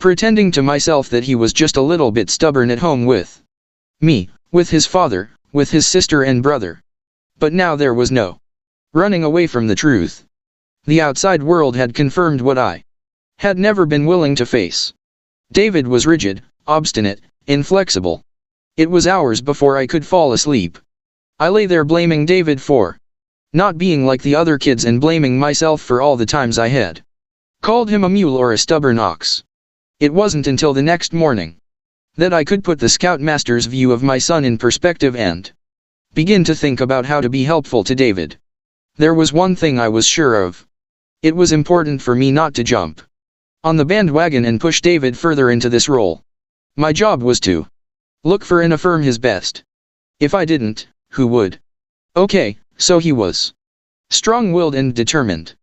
pretending to myself that he was just a little bit stubborn at home with me, with his father, with his sister and brother. But now there was no running away from the truth. The outside world had confirmed what I had never been willing to face. David was rigid, obstinate, inflexible. It was hours before I could fall asleep. I lay there blaming David for not being like the other kids and blaming myself for all the times I had called him a mule or a stubborn ox. It wasn't until the next morning that I could put the Scoutmaster's view of my son in perspective and begin to think about how to be helpful to David. There was one thing I was sure of. It was important for me not to jump on the bandwagon and push David further into this role. My job was to look for and affirm his best. If I didn't, who would? Okay, so he was strong-willed and determined.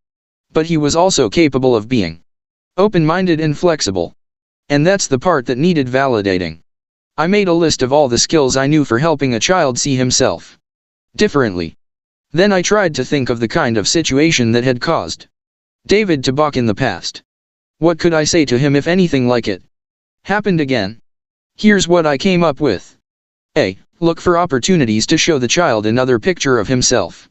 But he was also capable of being open-minded and flexible. And that's the part that needed validating. I made a list of all the skills I knew for helping a child see himself differently. Then I tried to think of the kind of situation that had caused David to balk in the past. What could I say to him if anything like it happened again? Here's what I came up with. A. Look for opportunities to show the child another picture of himself.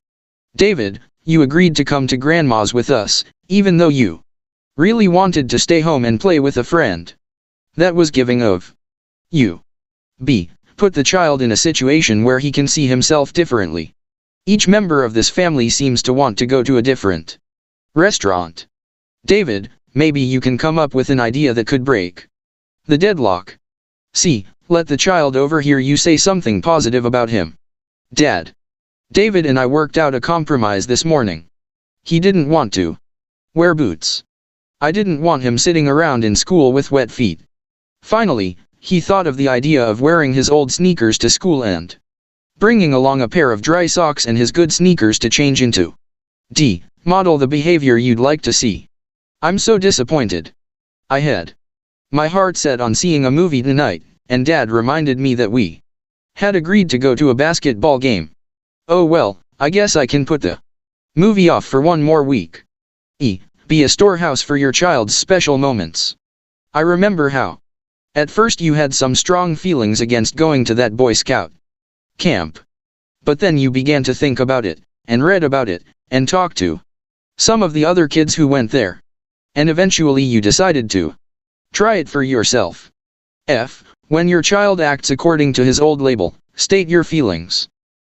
David, you agreed to come to Grandma's with us, even though you really wanted to stay home and play with a friend. That was giving of you. B. Put the child in a situation where he can see himself differently. Each member of this family seems to want to go to a different restaurant. David, maybe you can come up with an idea that could break the deadlock. C. Let the child overhear you say something positive about him. Dad. David and I worked out a compromise this morning. He didn't want to wear boots. I didn't want him sitting around in school with wet feet. Finally, he thought of the idea of wearing his old sneakers to school and bringing along a pair of dry socks and his good sneakers to change into. D. Model the behavior you'd like to see. I'm so disappointed. I had my heart set on seeing a movie tonight, and Dad reminded me that we had agreed to go to a basketball game. Oh well, I guess I can put the movie off for one more week. E. Be a storehouse for your child's special moments. I remember how at first you had some strong feelings against going to that Boy Scout camp. But then you began to think about it, and read about it, and talked to some of the other kids who went there. And eventually you decided to try it for yourself. F. When your child acts according to his old label, state your feelings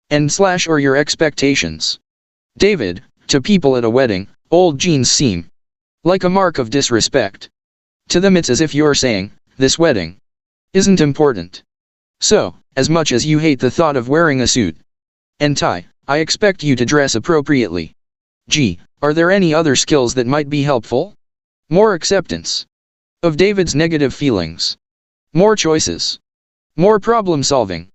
and / or your expectations. David, to people at a wedding, old jeans seem like a mark of disrespect. To them it's as if you're saying, this wedding isn't important. So, as much as you hate the thought of wearing a suit and tie, I expect you to dress appropriately. G. Are there any other skills that might be helpful? More acceptance of David's negative feelings. More choices. More problem solving.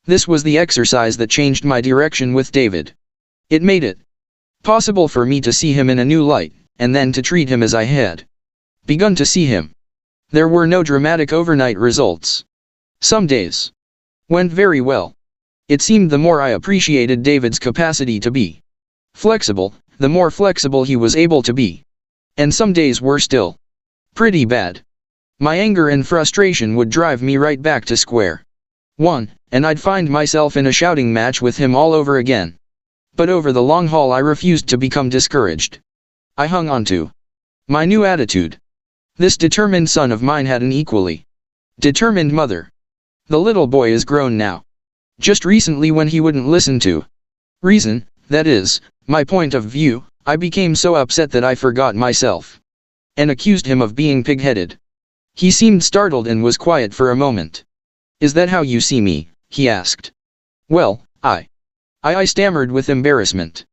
This was the exercise that changed my direction with David. It made it possible for me to see him in a new light, and then to treat him as I had begun to see him. There were no dramatic overnight results. Some days went very well. It seemed the more I appreciated David's capacity to be flexible, the more flexible he was able to be. And some days were still pretty bad. My anger and frustration would drive me right back to square one, and I'd find myself in a shouting match with him all over again. But over the long haul I refused to become discouraged. I hung on to my new attitude. This determined son of mine had an equally determined mother. The little boy is grown now. Just recently, when he wouldn't listen to reason, that is, my point of view, I became so upset that I forgot myself and accused him of being pig-headed. He seemed startled and was quiet for a moment. Is that how you see me? He asked. Well, I stammered with embarrassment.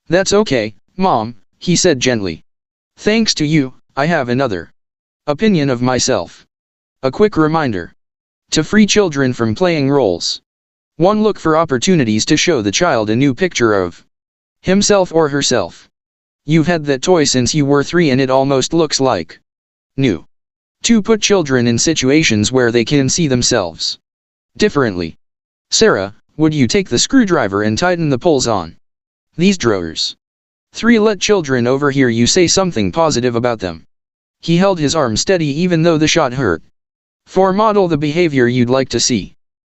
That's okay, Mom, he said gently. Thanks to you, I have another opinion of myself. A quick reminder to free children from playing roles. 1. Look for opportunities to show the child a new picture of himself or herself. You've had that toy since you were 3 and it almost looks like new. 2. Put children in situations where they can see themselves differently. Sarah, would you take the screwdriver and tighten the pulls on these drawers? 3. Let children overhear you say something positive about them. He held his arm steady even though the shot hurt. 4. Model the behavior you'd like to see.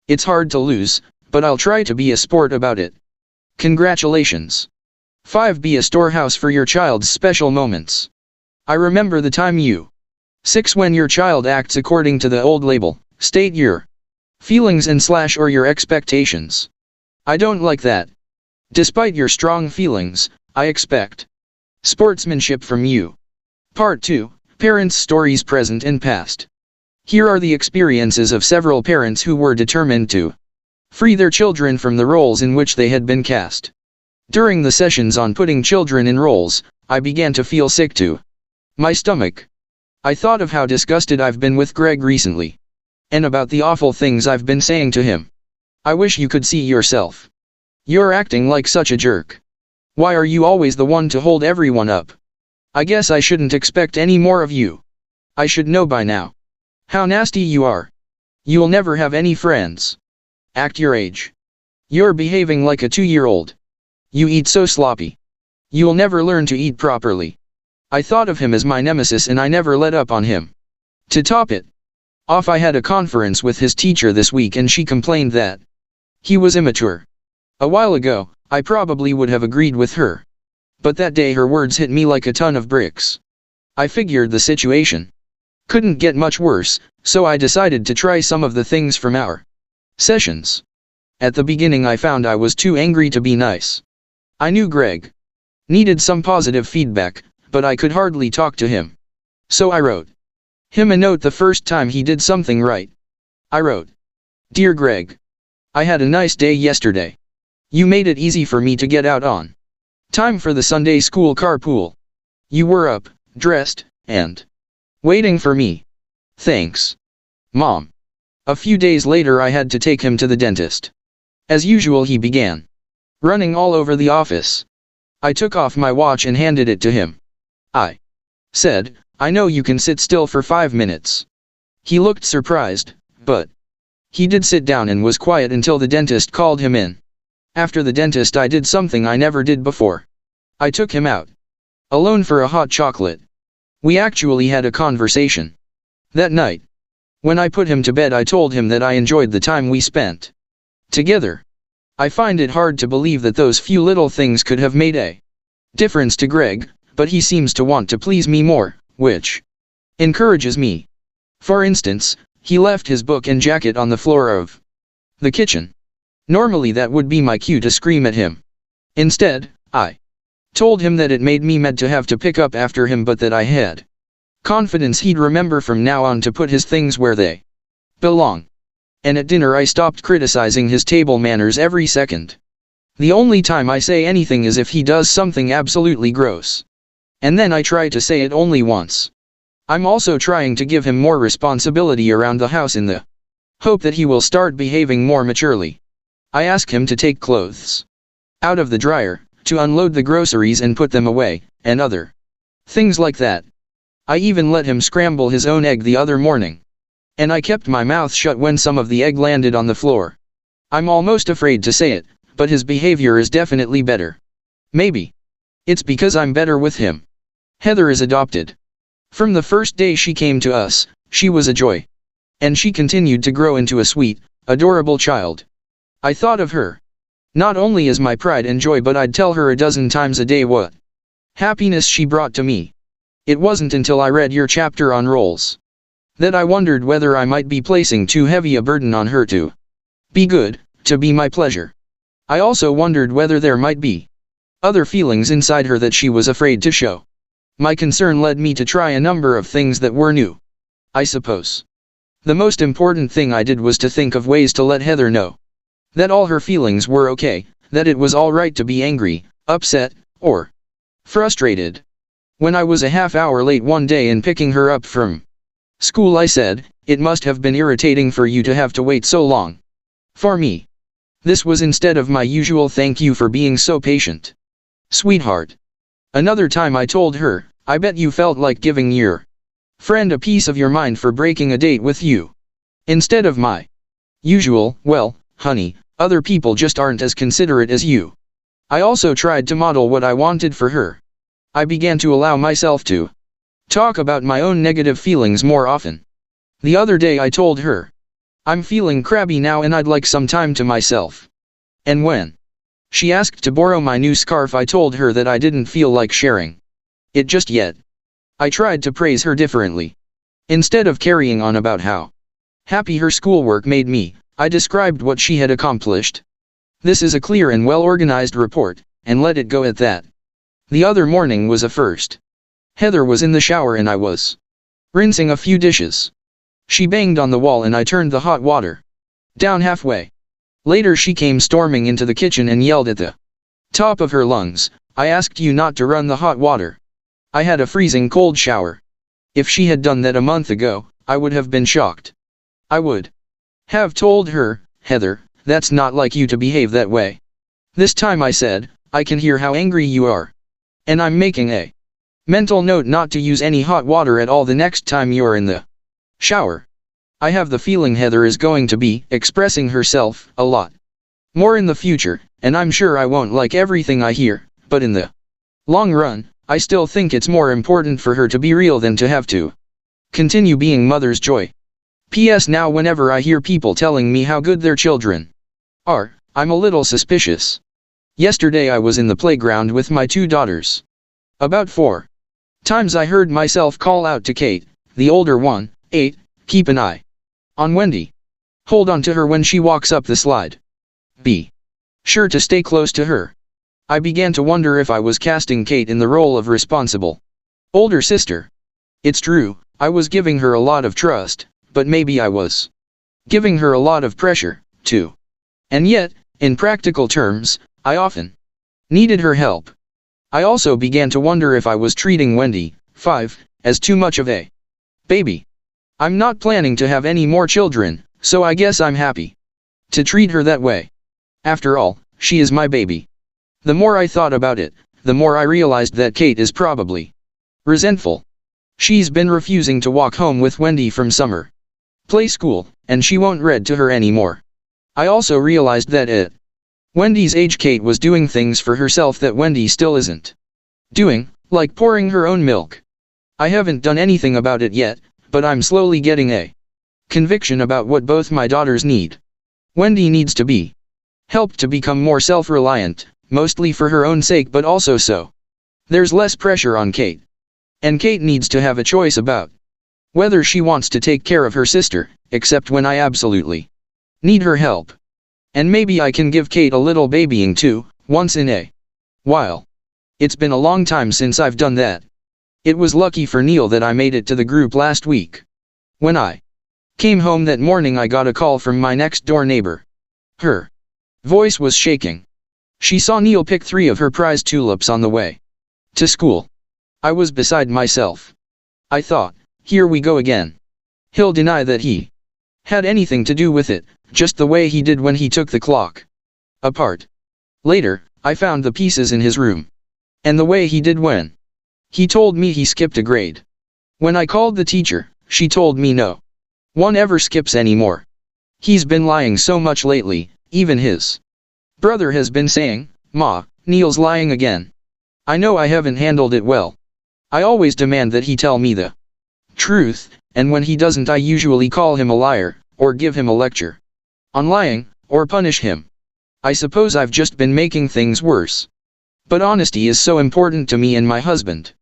It's hard to lose, but I'll try to be a sport about it. Congratulations. 5. Be a storehouse for your child's special moments. I remember the time you. 6. When your child acts according to the old label, state your feelings and / or your expectations. I don't like that. Despite your strong feelings, I expect sportsmanship from you. Part 2. Parents' stories present and past. Here are the experiences of several parents who were determined to free their children from the roles in which they had been cast. During the sessions on putting children in roles, I began to feel sick to my stomach. I thought of how disgusted I've been with Greg recently. And about the awful things I've been saying to him. I wish you could see yourself. You're acting like such a jerk. Why are you always the one to hold everyone up? I guess I shouldn't expect any more of you. I should know by now. How nasty you are. You'll never have any friends. Act your age. You're behaving like a 2-year-old. You eat so sloppy. You'll never learn to eat properly. I thought of him as my nemesis and I never let up on him. To top it off, I had a conference with his teacher this week and she complained that he was immature. A while ago, I probably would have agreed with her. But that day her words hit me like a ton of bricks. I figured the situation couldn't get much worse, so I decided to try some of the things from our sessions. At the beginning I found I was too angry to be nice. I knew Greg needed some positive feedback, but I could hardly talk to him. So I wrote him a note the first time he did something right. I wrote, "Dear Greg, I had a nice day yesterday. You made it easy for me to get out on time for the Sunday school carpool. You were up, dressed, and waiting for me. Thanks, Mom." A few days later I had to take him to the dentist. As usual he began running all over the office. I took off my watch and handed it to him. I said, "I know you can sit still for 5 minutes." He looked surprised, but he did sit down and was quiet until the dentist called him in. After the dentist I did something I never did before. I took him out alone for a hot chocolate. We actually had a conversation. That night, when I put him to bed, I told him that I enjoyed the time we spent together. I find it hard to believe that those few little things could have made a difference to Greg, but he seems to want to please me more, which encourages me. For instance, he left his book and jacket on the floor of the kitchen. Normally that would be my cue to scream at him. Instead, I told him that it made me mad to have to pick up after him, but that I had confidence he'd remember from now on to put his things where they belong. And at dinner I stopped criticizing his table manners every second. The only time I say anything is if he does something absolutely gross. And then I try to say it only once. I'm also trying to give him more responsibility around the house in the hope that he will start behaving more maturely. I ask him to take clothes out of the dryer, to unload the groceries and put them away, and other things like that. I even let him scramble his own egg the other morning. And I kept my mouth shut when some of the egg landed on the floor. I'm almost afraid to say it, but his behavior is definitely better. Maybe it's because I'm better with him. Heather is adopted. From the first day she came to us, she was a joy. And she continued to grow into a sweet, adorable child. I thought of her not only as my pride and joy, but I'd tell her a dozen times a day what happiness she brought to me. It wasn't until I read your chapter on roles that I wondered whether I might be placing too heavy a burden on her to be good, to be my pleasure. I also wondered whether there might be other feelings inside her that she was afraid to show. My concern led me to try a number of things that were new. I suppose the most important thing I did was to think of ways to let Heather know that all her feelings were okay, that it was all right to be angry, upset, or frustrated. When I was a half hour late one day in picking her up from school, I said, "It must have been irritating for you to have to wait so long for me." This was instead of my usual "thank you for being so patient, sweetheart." Another time I told her, "I bet you felt like giving your friend a piece of your mind for breaking a date with you." Instead of my usual, "Well, honey, other people just aren't as considerate as you." I also tried to model what I wanted for her. I began to allow myself to talk about my own negative feelings more often. The other day I told her, I'm feeling crabby now and I'd like some time to myself. And when she asked to borrow my new scarf, I told her that I didn't feel like sharing it just yet. I tried to praise her differently. Instead of carrying on about how happy her schoolwork made me, I described what she had accomplished. This is a clear and well-organized report, and let it go at that. The other morning was a first. Heather was in the shower and I was rinsing a few dishes. She banged on the wall and I turned the hot water down halfway. Later she came storming into the kitchen and yelled at the top of her lungs, I asked you not to run the hot water. I had a freezing cold shower. If she had done that a month ago, I would have been shocked. I would have told her, Heather, that's not like you to behave that way. This time I said, I can hear how angry you are. And I'm making a mental note not to use any hot water at all the next time you're in the shower. I have the feeling Heather is going to be expressing herself a lot more in the future, and I'm sure I won't like everything I hear, but in the long run, I still think it's more important for her to be real than to have to continue being mother's joy. P.S. Now whenever I hear people telling me how good their children are, I'm a little suspicious. Yesterday I was in the playground with my two daughters. About 4 times I heard myself call out to Kate, the older one, 8, keep an eye on Wendy. Hold on to her when she walks up the slide. Be sure to stay close to her. I began to wonder if I was casting Kate in the role of responsible older sister. It's true, I was giving her a lot of trust, but maybe I was giving her a lot of pressure, too. And yet, in practical terms, I often needed her help. I also began to wonder if I was treating Wendy, 5, as too much of a baby. I'm not planning to have any more children, so I guess I'm happy to treat her that way. After all, she is my baby. The more I thought about it, the more I realized that Kate is probably resentful. She's been refusing to walk home with Wendy from summer play school, and she won't read to her anymore. I also realized that at Wendy's age Kate was doing things for herself that Wendy still isn't doing, like pouring her own milk. I haven't done anything about it yet, but I'm slowly getting a conviction about what both my daughters need. Wendy needs to be helped to become more self-reliant, mostly for her own sake but also so there's less pressure on Kate. And Kate needs to have a choice about whether she wants to take care of her sister, except when I absolutely need her help. And maybe I can give Kate a little babying too, once in a while. It's been a long time since I've done that. It was lucky for Neil that I made it to the group last week. When I came home that morning I got a call from my next door neighbor. Her voice was shaking. She saw Neil pick 3 of her prized tulips on the way to school. I was beside myself. I thought, here we go again. He'll deny that he had anything to do with it, just the way he did when he took the clock apart. Later, I found the pieces in his room. And the way he did when he told me he skipped a grade. When I called the teacher, she told me no one ever skips anymore. He's been lying so much lately, even his brother has been saying, Ma, Neil's lying again. I know I haven't handled it well. I always demand that he tell me the truth, and when he doesn't I usually call him a liar, or give him a lecture on lying, or punish him. I suppose I've just been making things worse. But honesty is so important to me and my husband.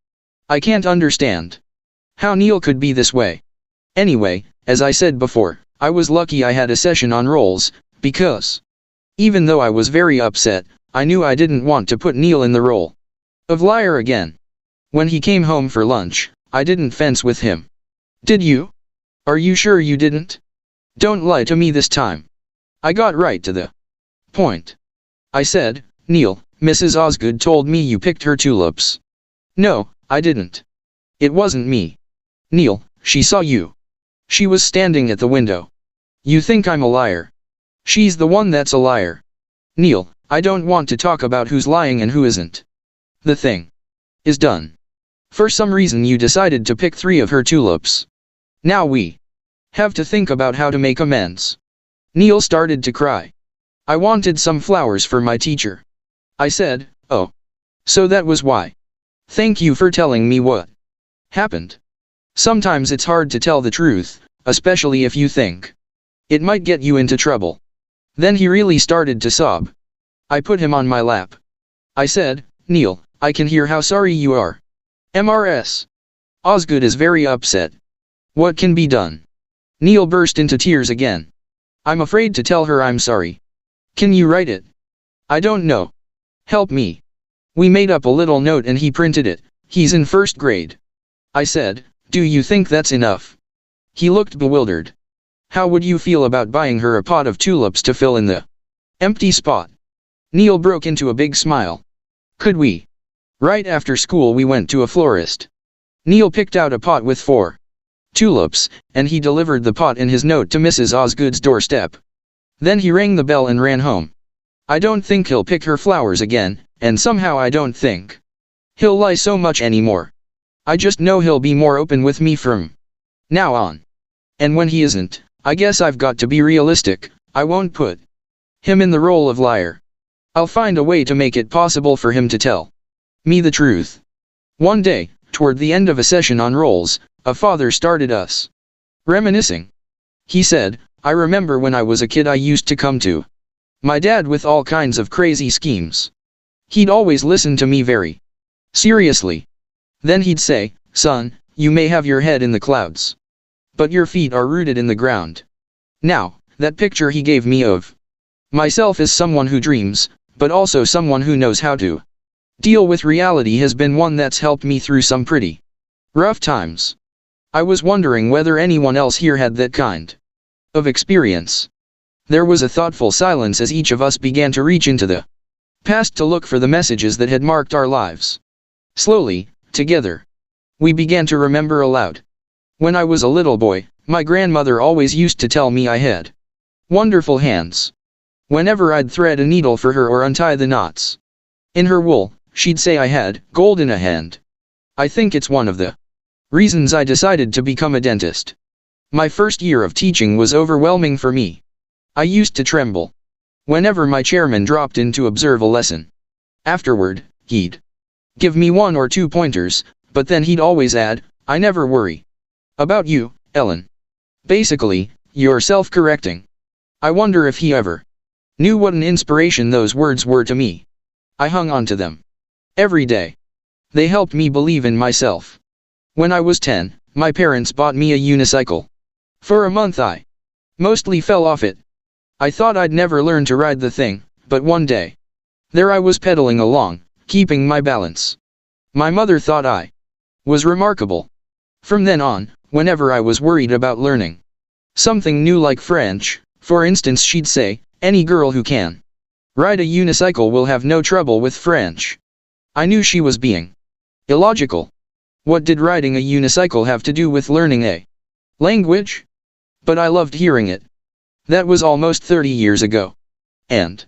I can't understand how Neil could be this way. Anyway, as I said before, I was lucky I had a session on roles, because even though I was very upset, I knew I didn't want to put Neil in the role of liar again. When he came home for lunch, I didn't fence with him. Did you? Are you sure you didn't? Don't lie to me this time. I got right to the point. I said, Neil, Mrs. Osgood told me you picked her tulips. No, I didn't. It wasn't me. Neil, she saw you. She was standing at the window. You think I'm a liar? She's the one that's a liar. Neil, I don't want to talk about who's lying and who isn't. The thing is done. For some reason you decided to pick 3 of her tulips. Now we have to think about how to make amends. Neil started to cry. I wanted some flowers for my teacher. I said, oh. So that was why. Thank you for telling me what happened. Sometimes it's hard to tell the truth, especially if you think it might get you into trouble. Then he really started to sob. I put him on my lap. I said, Neil, I can hear how sorry you are. Mrs. Osgood is very upset. What can be done? Neil burst into tears again. I'm afraid to tell her I'm sorry. Can you write it? I don't know. Help me. We made up a little note and he printed it. He's in first grade. I said, do you think that's enough? He looked bewildered. How would you feel about buying her a pot of tulips to fill in the empty spot? Neil broke into a big smile. Could we? Right after school we went to a florist. Neil picked out a pot with 4 tulips, and he delivered the pot and his note to Mrs. Osgood's doorstep. Then he rang the bell and ran home. I don't think he'll pick her flowers again, and somehow I don't think he'll lie so much anymore. I just know he'll be more open with me from now on. And when he isn't, I guess I've got to be realistic. I won't put him in the role of liar. I'll find a way to make it possible for him to tell me the truth. One day, toward the end of a session on roles, a father started us reminiscing. He said, I remember when I was a kid I used to come to my dad with all kinds of crazy schemes. He'd always listen to me very seriously. Then he'd say, son, you may have your head in the clouds, but your feet are rooted in the ground. Now, that picture he gave me of myself as someone who dreams, but also someone who knows how to deal with reality has been one that's helped me through some pretty rough times. I was wondering whether anyone else here had that kind of experience. There was a thoughtful silence as each of us began to reach into the past to look for the messages that had marked our lives. Slowly, together, we began to remember aloud. When I was a little boy, my grandmother always used to tell me I had wonderful hands. Whenever I'd thread a needle for her or untie the knots in her wool, she'd say I had gold in a hand. I think it's one of the reasons I decided to become a dentist. My first year of teaching was overwhelming for me. I used to tremble whenever my chairman dropped in to observe a lesson. Afterward, he'd give me 1 or 2 pointers, but then he'd always add, I never worry about you, Ellen. Basically, you're self-correcting. I wonder if he ever knew what an inspiration those words were to me. I hung on to them every day. They helped me believe in myself. When I was 10, my parents bought me a unicycle. For a month I mostly fell off it. I thought I'd never learn to ride the thing, but one day, there I was pedaling along, keeping my balance. My mother thought I was remarkable. From then on, whenever I was worried about learning something new like French, for instance, she'd say, any girl who can ride a unicycle will have no trouble with French. I knew she was being illogical. What did riding a unicycle have to do with learning a language? But I loved hearing it. That was almost 30 years ago. And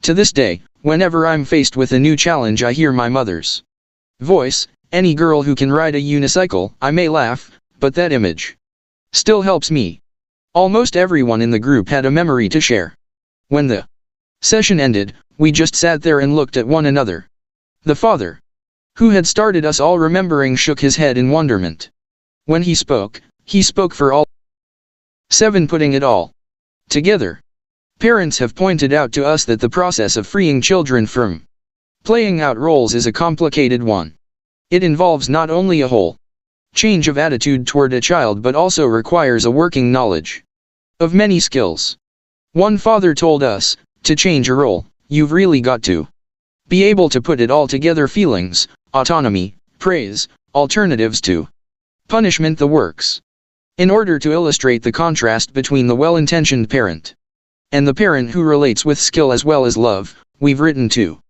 to this day, whenever I'm faced with a new challenge, I hear my mother's voice, any girl who can ride a unicycle. I may laugh, but that image still helps me. Almost everyone in the group had a memory to share. When the session ended, we just sat there and looked at one another. The father, who had started us all remembering, shook his head in wonderment. When he spoke for all 7, putting it all together. Parents have pointed out to us that the process of freeing children from playing out roles is a complicated one. It involves not only a whole change of attitude toward a child but also requires a working knowledge of many skills. One father told us, to change a role, you've really got to be able to put it all together: feelings, autonomy, praise, alternatives to punishment, the works. In order to illustrate the contrast between the well-intentioned parent and the parent who relates with skill as well as love, we've written 2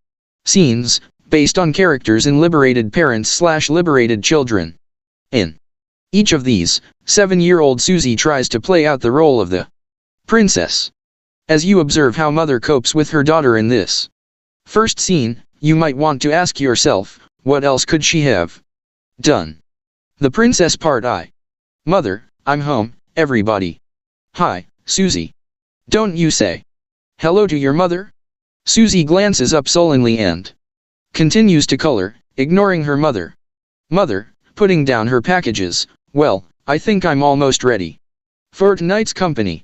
scenes, based on characters in Liberated Parents/Liberated Children. In each of these, 7-year-old Susie tries to play out the role of the princess. As you observe how mother copes with her daughter in this first scene, you might want to ask yourself, what else could she have done? The princess part: I. Mother, I'm home, everybody. Hi, Susie. Don't you say hello to your mother? Susie glances up sullenly and continues to color, ignoring her mother. Mother, putting down her packages. Well, I think I'm almost ready for tonight's company.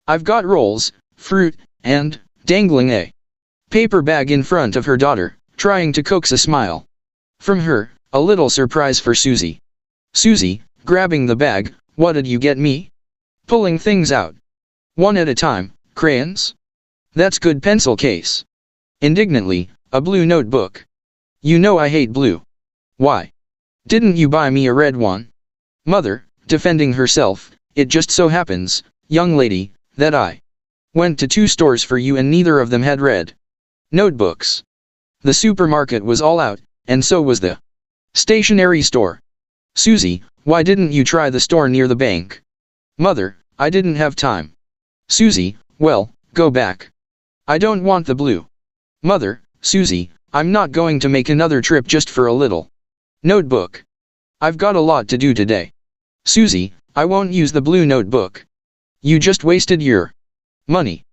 I've got rolls, fruit, and, dangling a paper bag in front of her daughter, trying to coax a smile from her, a little surprise for Susie. Susie, grabbing the bag, what did you get me? Pulling things out. One at a time, crayons? That's good pencil case. Indignantly, a blue notebook. You know I hate blue. Why? Didn't you buy me a red one? Mother, defending herself, it just so happens, young lady, that I went to 2 stores for you and neither of them had red notebooks. The supermarket was all out, and so was the stationery store. Susie, why didn't you try the store near the bank? Mother, I didn't have time. Susie, well, go back. I don't want the blue. Mother, Susie, I'm not going to make another trip just for a little notebook. I've got a lot to do today. Susie, I won't use the blue notebook. You just wasted your money.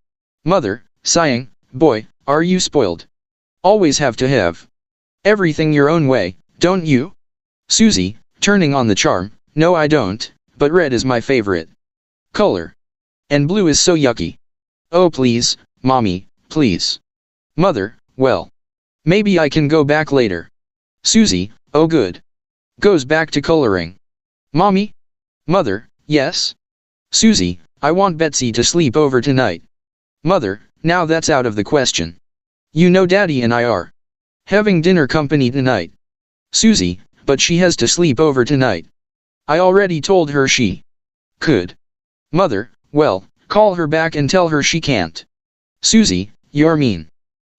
Mother, sighing, boy, are you spoiled? Always have to have everything your own way, don't you? Susie, turning on the charm, no I don't, but red is my favorite color. And blue is so yucky. Oh please, Mommy, please. Mother, well, maybe I can go back later. Susie, oh good. Goes back to coloring. Mommy? Mother, yes? Susie, I want Betsy to sleep over tonight. Mother, now that's out of the question. You know Daddy and I are having dinner company tonight. Susie, but she has to sleep over tonight. I already told her she could. Mother, well, call her back and tell her she can't. Susie, you're mean.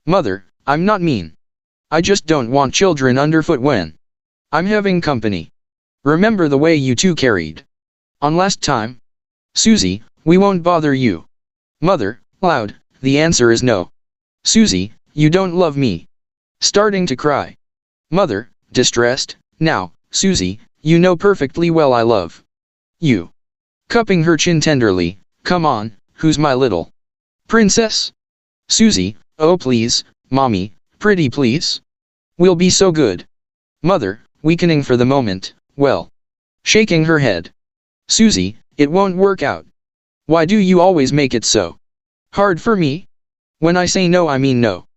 Mother, I'm not mean. I just don't want children underfoot when I'm having company. Remember the way you two carried on last time? Susie, we won't bother you. Mother, loud, the answer is no. Susie, you don't love me. Starting to cry. Mother, distressed, now, Susie, you know perfectly well I love you. Cupping her chin tenderly, come on, who's my little princess? Susie, oh please, Mommy, pretty please. We'll be so good. Mother, weakening for the moment, well. Shaking her head. Susie, it won't work out. Why do you always make it so hard for me? When I say no I mean no.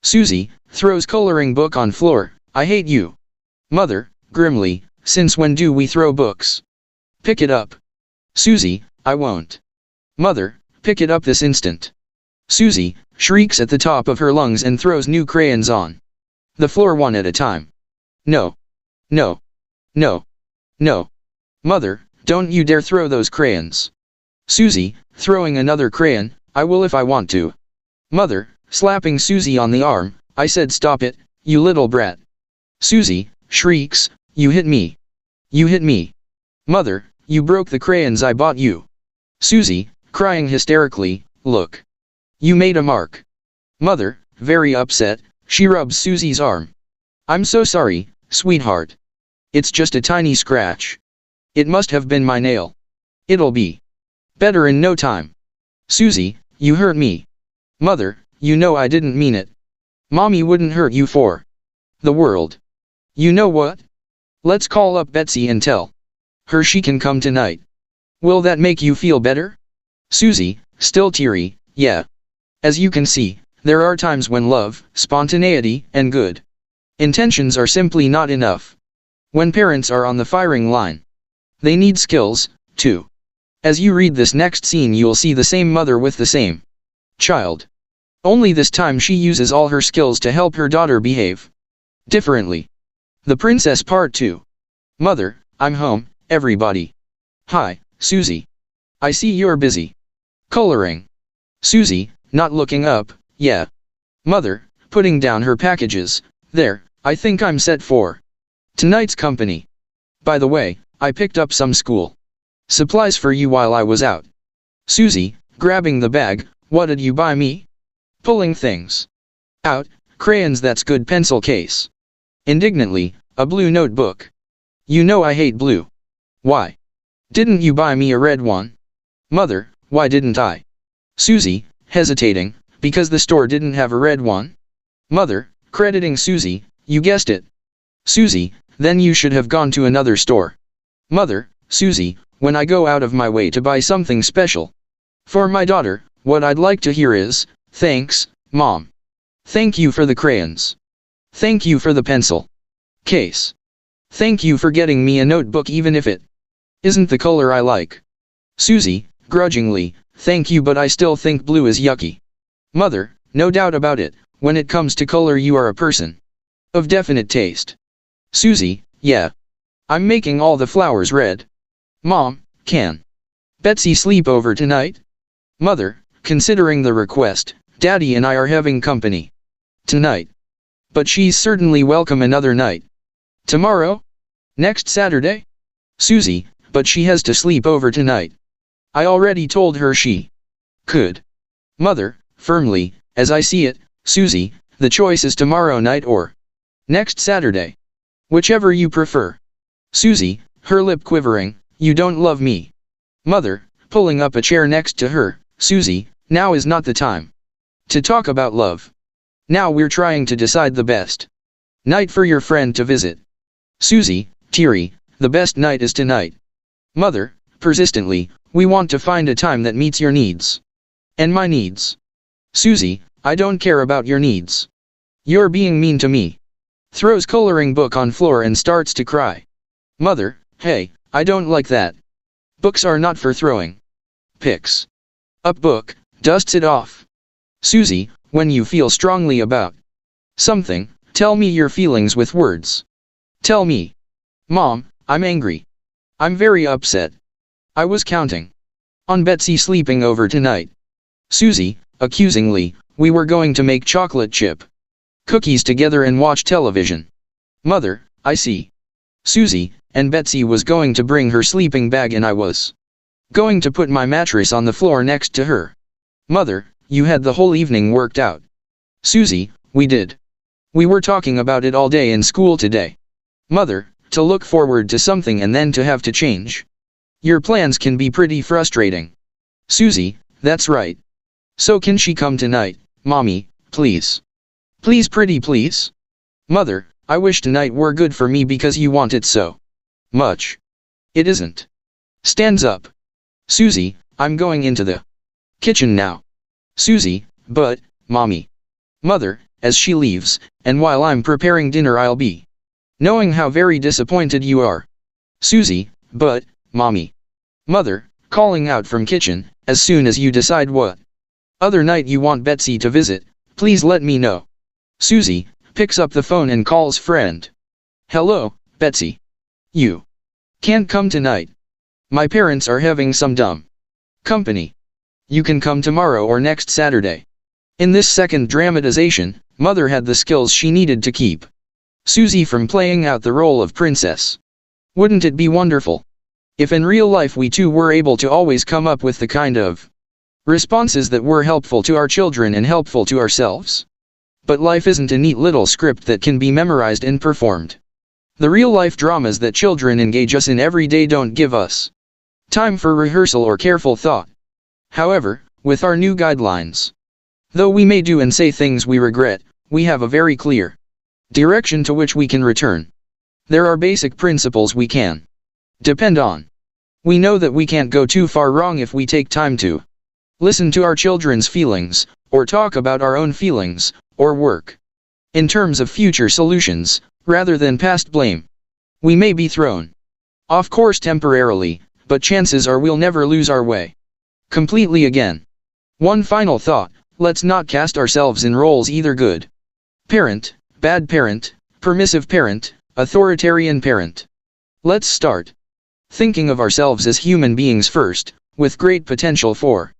Susie, throws coloring book on floor, I hate you. Mother, grimly, since when do we throw books? Pick it up. Susie, I won't. Mother, pick it up this instant. Susie, shrieks at the top of her lungs and throws new crayons on the floor one at a time. No. No. No. No. Mother, don't you dare throw those crayons. Susie, throwing another crayon, I will if I want to. Mother, slapping Susie on the arm, I said stop it, you little brat. Susie, shrieks, you hit me. You hit me. Mother, you broke the crayons I bought you. Susie, crying hysterically, look. You made a mark. Mother, very upset, she rubs Susie's arm. I'm so sorry, sweetheart. It's just a tiny scratch. It must have been my nail. It'll be better in no time. Susie, you hurt me. Mother, you know I didn't mean it. Mommy wouldn't hurt you for the world. You know what? Let's call up Betsy and tell her she can come tonight. Will that make you feel better? Susie, still teary, yeah. As you can see, there are times when love, spontaneity, and good intentions are simply not enough. When parents are on the firing line, they need skills, too. As you read this next scene you'll see the same mother with the same child. Only this time she uses all her skills to help her daughter behave differently. The Princess Part 2. Mother, I'm home, everybody. Hi, Susie. I see you're busy coloring. Susie, not looking up, yeah. Mother, putting down her packages, there, I think I'm set for tonight's company. By the way, I picked up some school supplies for you while I was out. Susie, grabbing the bag, what did you buy me? Pulling things out, crayons, that's good pencil case. Indignantly, a blue notebook. You know I hate blue. Why? Didn't you buy me a red one? Mother, why didn't I? Susie, hesitating, because the store didn't have a red one. Mother, crediting Susie, you guessed it. Susie, then you should have gone to another store. Mother, Susie, when I go out of my way to buy something special for my daughter, what I'd like to hear is, thanks, Mom. Thank you for the crayons. Thank you for the pencil case. Thank you for getting me a notebook even if it isn't the color I like. Susie, grudgingly, thank you, but I still think blue is yucky. Mother, no doubt about it, when it comes to color you are a person of definite taste. Susie, yeah. I'm making all the flowers red. Mom, can Betsy sleep over tonight? Mother, considering the request, Daddy and I are having company tonight. But she's certainly welcome another night. Tomorrow? Next Saturday? Susie, but she has to sleep over tonight. I already told her she could. Mother, firmly, as I see it, Susie, the choice is tomorrow night or next Saturday. Whichever you prefer. Susie, her lip quivering, you don't love me. Mother, pulling up a chair next to her, Susie, now is not the time to talk about love. Now we're trying to decide the best night for your friend to visit. Susie, teary, the best night is tonight. Mother, persistently, we want to find a time that meets your needs and my needs. Susie, I don't care about your needs. You're being mean to me. Throws coloring book on floor and starts to cry. Mother, hey, I don't like that. Books are not for throwing. Picks up book, dusts it off. Susie, when you feel strongly about something, tell me your feelings with words. Tell me. Mom, I'm angry. I'm very upset. I was counting on Betsy sleeping over tonight. Susie, accusingly, we were going to make chocolate chip cookies together and watch television. Mother, I see. Susie, and Betsy was going to bring her sleeping bag and I was going to put my mattress on the floor next to her. Mother, you had the whole evening worked out. Susie, we did. We were talking about it all day in school today. Mother, to look forward to something and then to have to change your plans can be pretty frustrating. Susie, that's right. So can she come tonight, Mommy, please? Please, pretty please? Mother, I wish tonight were good for me because you want it so much. It isn't. Stands up. Susie, I'm going into the kitchen now. Susie, but, Mommy. Mother, as she leaves, and while I'm preparing dinner I'll be knowing how very disappointed you are. Susie, but, Mommy. Mother, calling out from kitchen, as soon as you decide what other night you want Betsy to visit, please let me know. Susie, picks up the phone and calls friend. Hello, Betsy. You can't come tonight. My parents are having some dumb company. You can come tomorrow or next Saturday. In this second dramatization, Mother had the skills she needed to keep Susie from playing out the role of princess. Wouldn't it be wonderful if in real life we too were able to always come up with the kind of responses that were helpful to our children and helpful to ourselves? But life isn't a neat little script that can be memorized and performed. The real-life dramas that children engage us in every day don't give us time for rehearsal or careful thought. However, with our new guidelines, though we may do and say things we regret, we have a very clear direction to which we can return. There are basic principles we can depend on. We know that we can't go too far wrong if we take time to listen to our children's feelings, or talk about our own feelings, or work in terms of future solutions, rather than past blame. We may be thrown off course temporarily, but chances are we'll never lose our way completely again. One final thought, let's not cast ourselves in roles either good parent, bad parent, permissive parent, authoritarian parent. Let's start thinking of ourselves as human beings first, with great potential for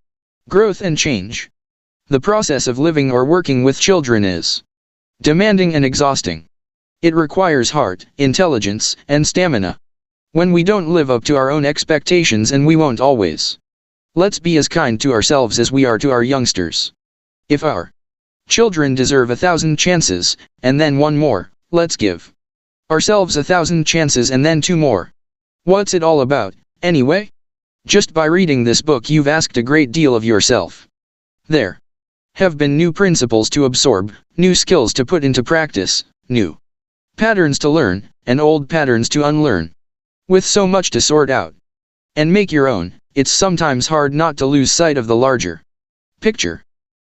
growth and change. The process of living or working with children is demanding and exhausting. It requires heart, intelligence, and stamina. When we don't live up to our own expectations, and we won't always, let's be as kind to ourselves as we are to our youngsters. If our children deserve 1,000 chances, and then one more, let's give ourselves 1,000 chances and then 2 more. What's it all about, anyway? Just by reading this book you've asked a great deal of yourself. There have been new principles to absorb, new skills to put into practice, new Patterns to learn, and old patterns to unlearn. With so much to sort out and make your own, it's sometimes hard not to lose sight of the larger picture.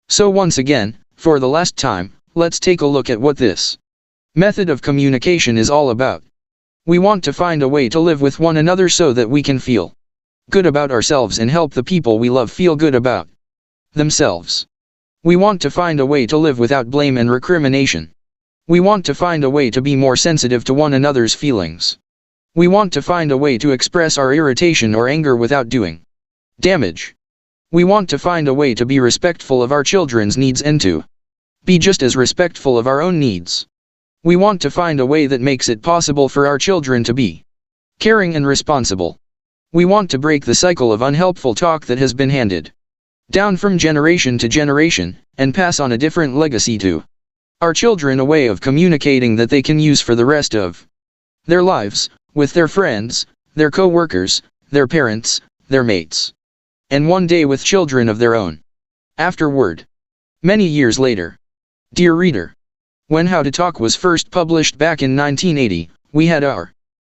So once again, for the last time, let's take a look at what this method of communication is all about. We want to find a way to live with one another so that we can feel good about ourselves and help the people we love feel good about themselves. We want to find a way to live without blame and recrimination. We want to find a way to be more sensitive to one another's feelings. We want to find a way to express our irritation or anger without doing damage. We want to find a way to be respectful of our children's needs and to be just as respectful of our own needs. We want to find a way that makes it possible for our children to be caring and responsible. We want to break the cycle of unhelpful talk that has been handed down from generation to generation, and pass on a different legacy to our children, a way of communicating that they can use for the rest of their lives, with their friends, their co-workers, their parents, their mates, and one day with children of their own. Afterward. Many years later. Dear reader, when How to Talk was first published back in 1980, we had our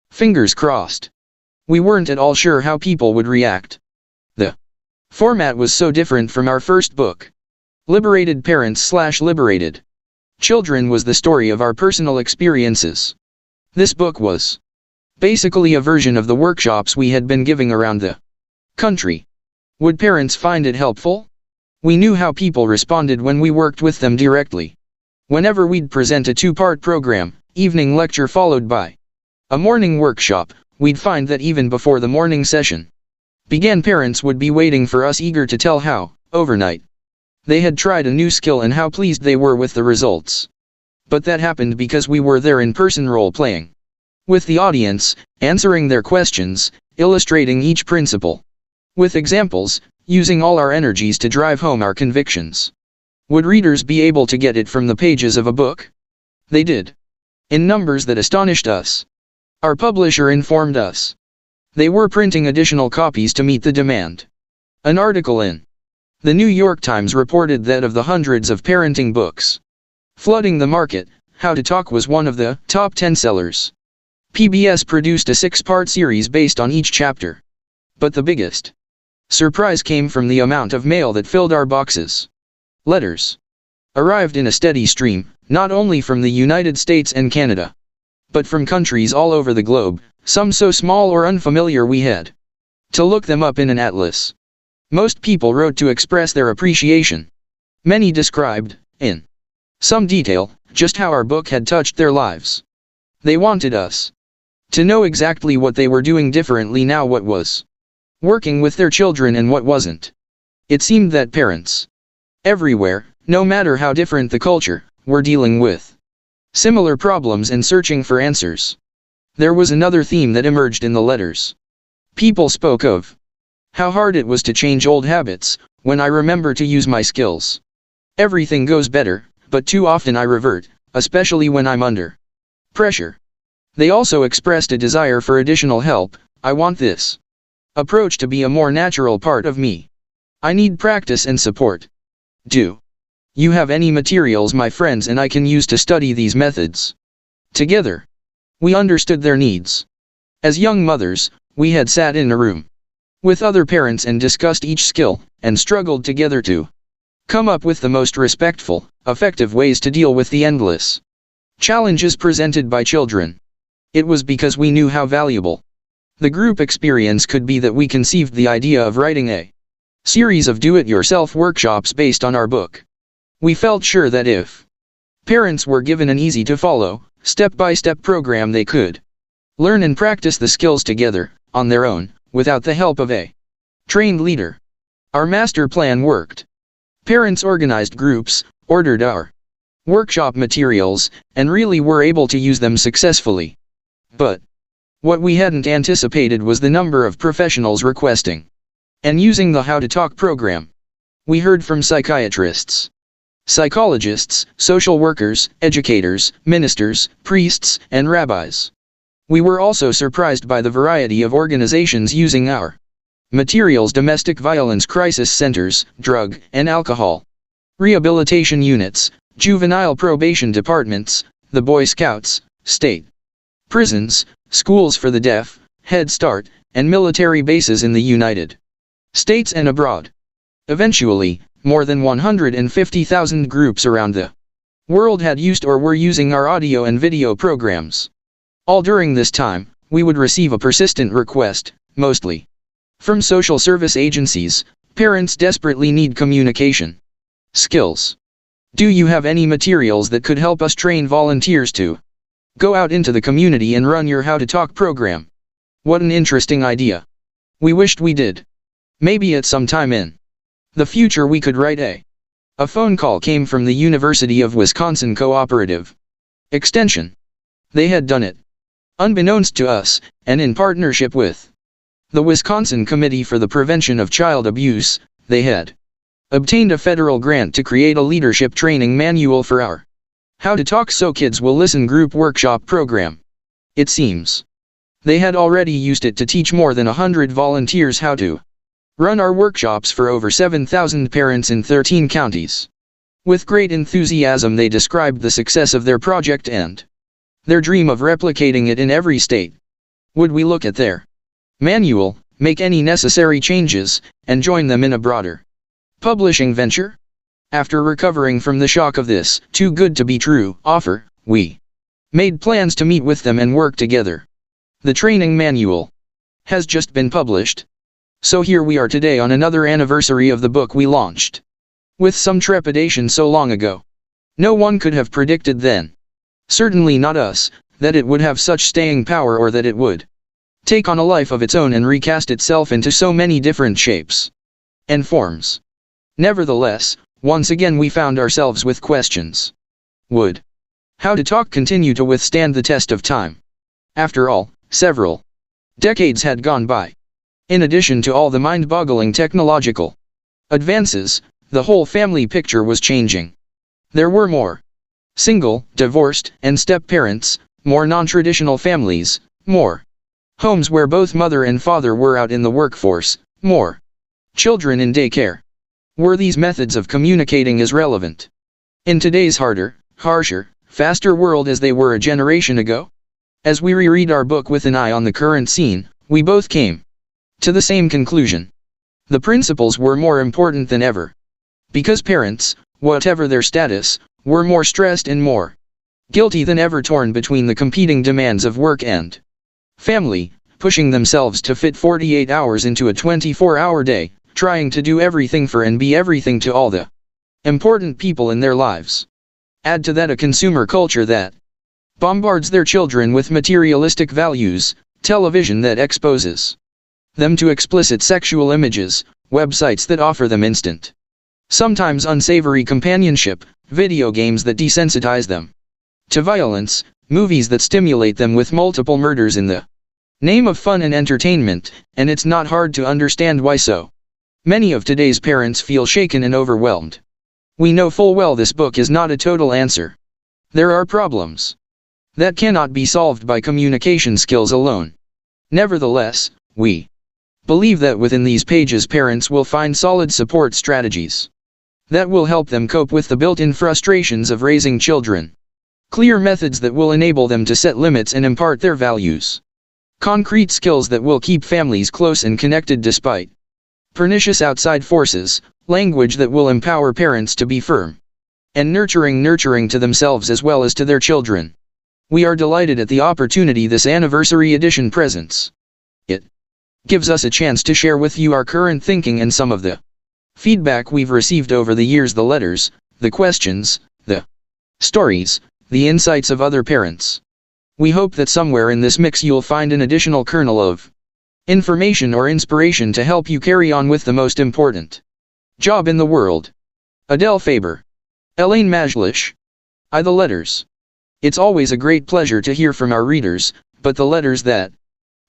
fingers crossed. We weren't at all sure how people would react. The format was so different from our first book. Liberated Parents / Liberated Children was the story of our personal experiences. This book was basically a version of the workshops we had been giving around the country. Would parents find it helpful? We knew how people responded when we worked with them directly. Whenever we'd present a two-part program, evening lecture followed by a morning workshop, we'd find that even before the morning session began, parents would be waiting for us, eager to tell how, overnight, they had tried a new skill and how pleased they were with the results. But that happened because we were there in person, role-playing with the audience, answering their questions, illustrating each principle with examples, using all our energies to drive home our convictions. Would readers be able to get it from the pages of a book? They did. In numbers that astonished us. Our publisher informed us they were printing additional copies to meet the demand. An article in the New York Times reported that of the hundreds of parenting books flooding the market, How to Talk was one of the top 10 sellers. PBS produced a 6-part series based on each chapter. But the biggest surprise came from the amount of mail that filled our boxes. Letters arrived in a steady stream, not only from the United States and Canada, but from countries all over the globe, some so small or unfamiliar we had to look them up in an atlas. Most people wrote to express their appreciation. Many described, in some detail, just how our book had touched their lives. They wanted us to know exactly what they were doing differently now, what was working with their children and what wasn't. It seemed that parents everywhere, no matter how different the culture, were dealing with similar problems and searching for answers. There was another theme that emerged in the letters. People spoke of how hard it was to change old habits. When I remember to use my skills, everything goes better, but too often I revert, especially when I'm under pressure. They also expressed a desire for additional help. I want this approach to be a more natural part of me. I need practice and support. Do you have any materials my friends and I can use to study these methods together? We understood their needs. As young mothers, we had sat in a room with other parents and discussed each skill, and struggled together to come up with the most respectful, effective ways to deal with the endless challenges presented by children. It was because we knew how valuable the group experience could be that we conceived the idea of writing a series of do-it-yourself workshops based on our book. We felt sure that if parents were given an easy-to-follow, step-by-step program, they could learn and practice the skills together, on their own, without the help of a trained leader. Our master plan worked. Parents organized groups, ordered our workshop materials, and really were able to use them successfully. But what we hadn't anticipated was the number of professionals requesting and using the How to Talk program. We heard from psychiatrists, psychologists, social workers, educators, ministers, priests, and rabbis. We were also surprised by the variety of organizations using our materials: domestic violence crisis centers, drug and alcohol rehabilitation units, juvenile probation departments, the Boy Scouts, state prisons, schools for the deaf, Head Start, and military bases in the United States and abroad. Eventually, more than 150,000 groups around the world had used or were using our audio and video programs. All during this time, we would receive a persistent request, mostly from social service agencies. Parents desperately need communication skills. Do you have any materials that could help us train volunteers to go out into the community and run your How to Talk program? What an interesting idea. We wished we did. Maybe at some time in the future we could write a phone call came from the University of Wisconsin Cooperative Extension. They had done it unbeknownst to us, and in partnership with the Wisconsin Committee for the Prevention of Child Abuse, they had obtained a federal grant to create a leadership training manual for our How to Talk So Kids Will Listen group workshop program. It seems they had already used it to teach more than 100 volunteers how to run our workshops for over 7,000 parents in 13 counties. With great enthusiasm they described the success of their project and their dream of replicating it in every state. Would we look at their manual, make any necessary changes, and join them in a broader publishing venture? After recovering from the shock of this too good to be true offer, we made plans to meet with them and work together. The training manual has just been published. So here we are today on another anniversary of the book we launched with some trepidation so long ago. No one could have predicted then, certainly not us, that it would have such staying power or that it would take on a life of its own and recast itself into so many different shapes and forms. Nevertheless, once again we found ourselves with questions. Would How to Talk continue to withstand the test of time? After all, several decades had gone by. In addition to all the mind-boggling technological advances, the whole family picture was changing. There were more single, divorced, and step-parents, more non-traditional families, more homes where both mother and father were out in the workforce, more children in daycare. Were these methods of communicating as relevant in today's harder, harsher, faster world as they were a generation ago? As we reread our book with an eye on the current scene, we both came to the same conclusion. The principles were more important than ever. Because parents, whatever their status, were more stressed and more guilty than ever, torn between the competing demands of work and family, pushing themselves to fit 48 hours into a 24-hour day, trying to do everything for and be everything to all the important people in their lives. Add to that a consumer culture that bombards their children with materialistic values, television that exposes them to explicit sexual images, websites that offer them instant, sometimes unsavory companionship, video games that desensitize them to violence, movies that stimulate them with multiple murders in the name of fun and entertainment, and it's not hard to understand why so many of today's parents feel shaken and overwhelmed. We know full well this book is not a total answer. There are problems that cannot be solved by communication skills alone. Nevertheless, we believe that within these pages parents will find solid support strategies that will help them cope with the built-in frustrations of raising children. Clear methods that will enable them to set limits and impart their values. Concrete skills that will keep families close and connected despite pernicious outside forces. Language that will empower parents to be firm and nurturing to themselves as well as to their children. We are delighted at the opportunity this anniversary edition presents. It gives us a chance to share with you our current thinking and some of the feedback we've received over the years, the letters, the questions, the stories, the insights of other parents. We hope that somewhere in this mix you'll find an additional kernel of information or inspiration to help you carry on with the most important job in the world. Adele Faber. Elaine Majlish. I. The letters. It's always a great pleasure to hear from our readers, but the letters that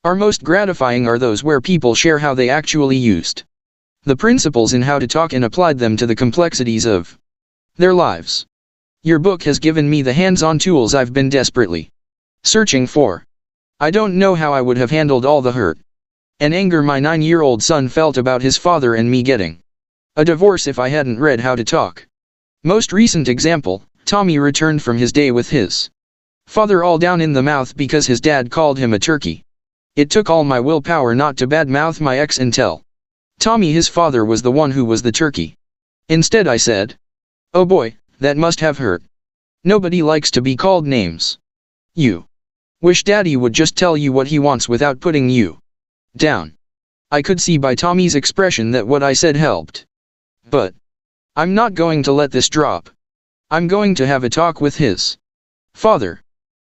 are most gratifying are those where people share how they actually used the principles in How to Talk and applied them to the complexities of their lives. Your book has given me the hands-on tools I've been desperately searching for. I don't know how I would have handled all the hurt and anger my 9-year-old son felt about his father and me getting a divorce if I hadn't read How to Talk. Most recent example, Tommy returned from his day with his Father all down in the mouth because his dad called him a turkey. It took all my willpower not to badmouth my ex and tell Tommy his father was the one who was the turkey. Instead I said, "Oh boy, that must have hurt. Nobody likes to be called names. You wish Daddy would just tell you what he wants without putting you down." I could see by Tommy's expression that what I said helped. But I'm not going to let this drop. I'm going to have a talk with his father.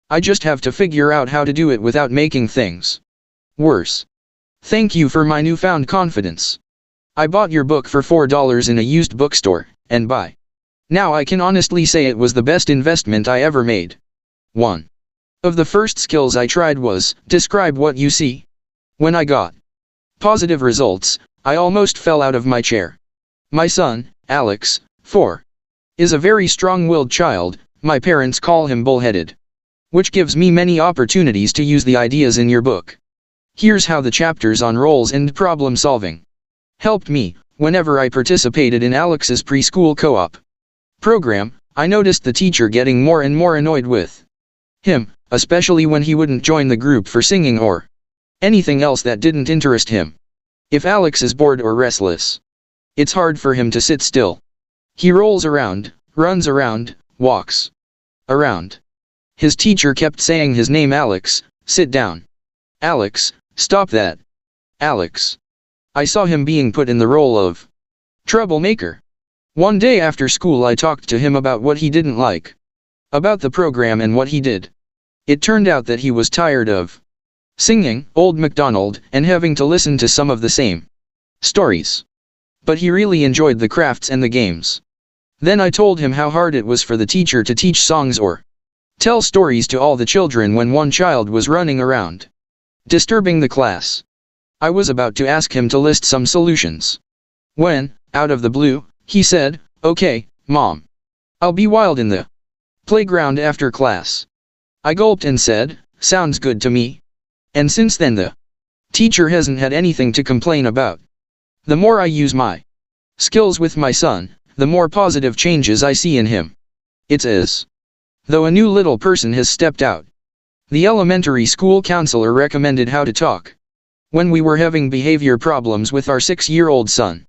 I just have to figure out how to do it without making things worse. Thank you for my newfound confidence. I bought your book for $4 in a used bookstore, and by now I can honestly say it was the best investment I ever made. One of the first skills I tried was, describe what you see. When I got positive results, I almost fell out of my chair. My son, Alex, 4, is a very strong-willed child. My parents call him bullheaded, which gives me many opportunities to use the ideas in your book. Here's how the chapters on roles and problem solving helped me. Whenever I participated in Alex's preschool co-op program, I noticed the teacher getting more and more annoyed with him, especially when he wouldn't join the group for singing or anything else that didn't interest him. If Alex is bored or restless, it's hard for him to sit still. He rolls around, runs around, walks around. His teacher kept saying his name: "Alex, sit down. Alex, stop that. Alex." I saw him being put in the role of troublemaker. One day after school I talked to him about what he didn't like about the program and what he did. It turned out that he was tired of singing Old MacDonald and having to listen to some of the same stories. But he really enjoyed the crafts and the games. Then I told him how hard it was for the teacher to teach songs or tell stories to all the children when one child was running around disturbing the class. I was about to ask him to list some solutions when, out of the blue, he said, "Okay, Mom. I'll be wild in the playground after class." I gulped and said, "Sounds good to me." And since then the teacher hasn't had anything to complain about. The more I use my skills with my son, the more positive changes I see in him. It's as though a new little person has stepped out. The elementary school counselor recommended how to talk when we were having behavior problems with our 6-year-old son.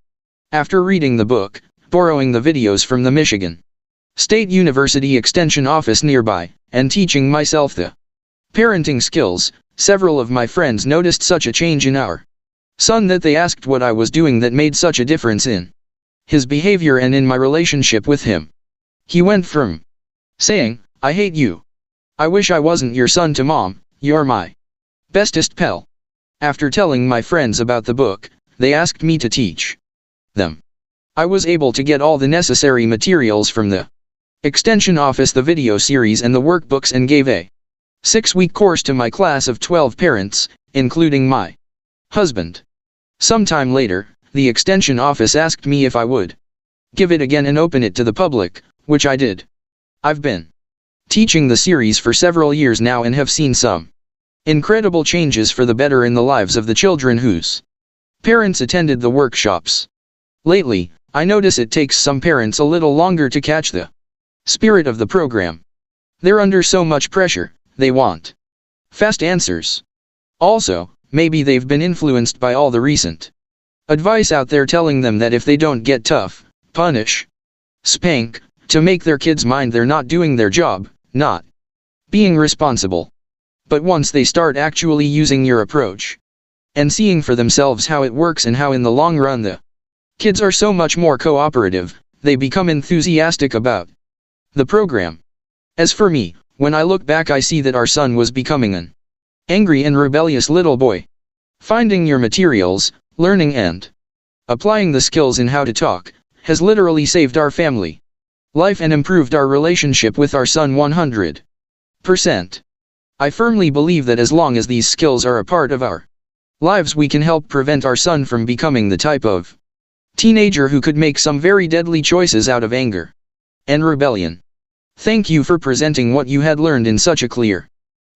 After reading the book, borrowing the videos from the Michigan State University Extension office nearby, and teaching myself the parenting skills, several of my friends noticed such a change in our son that they asked what I was doing that made such a difference in his behavior and in my relationship with him. He went from saying, "I hate you. I wish I wasn't your son," to, "Mom, you're my bestest pal." After telling my friends about the book, they asked me to teach them. I was able to get all the necessary materials from the Extension office, the video series and the workbooks, and gave a 6-week course to my class of 12 parents, including my husband. Sometime later, the Extension office asked me if I would give it again and open it to the public, which I did. I've been teaching the series for several years now and have seen some incredible changes for the better in the lives of the children whose parents attended the workshops. Lately, I notice it takes some parents a little longer to catch the spirit of the program. They're under so much pressure, they want fast answers. Also, maybe they've been influenced by all the recent advice out there telling them that if they don't get tough, punish, spank, to make their kids mind they're not doing their job, not being responsible. But once they start actually using your approach and seeing for themselves how it works and how in the long run the kids are so much more cooperative, they become enthusiastic about the program. As for me, when I look back I see that our son was becoming an angry and rebellious little boy. Finding your materials, learning and applying the skills in how to talk, has literally saved our family life and improved our relationship with our son 100%. I firmly believe that as long as these skills are a part of our lives we can help prevent our son from becoming the type of teenager who could make some very deadly choices out of anger and rebellion. Thank you for presenting what you had learned in such a clear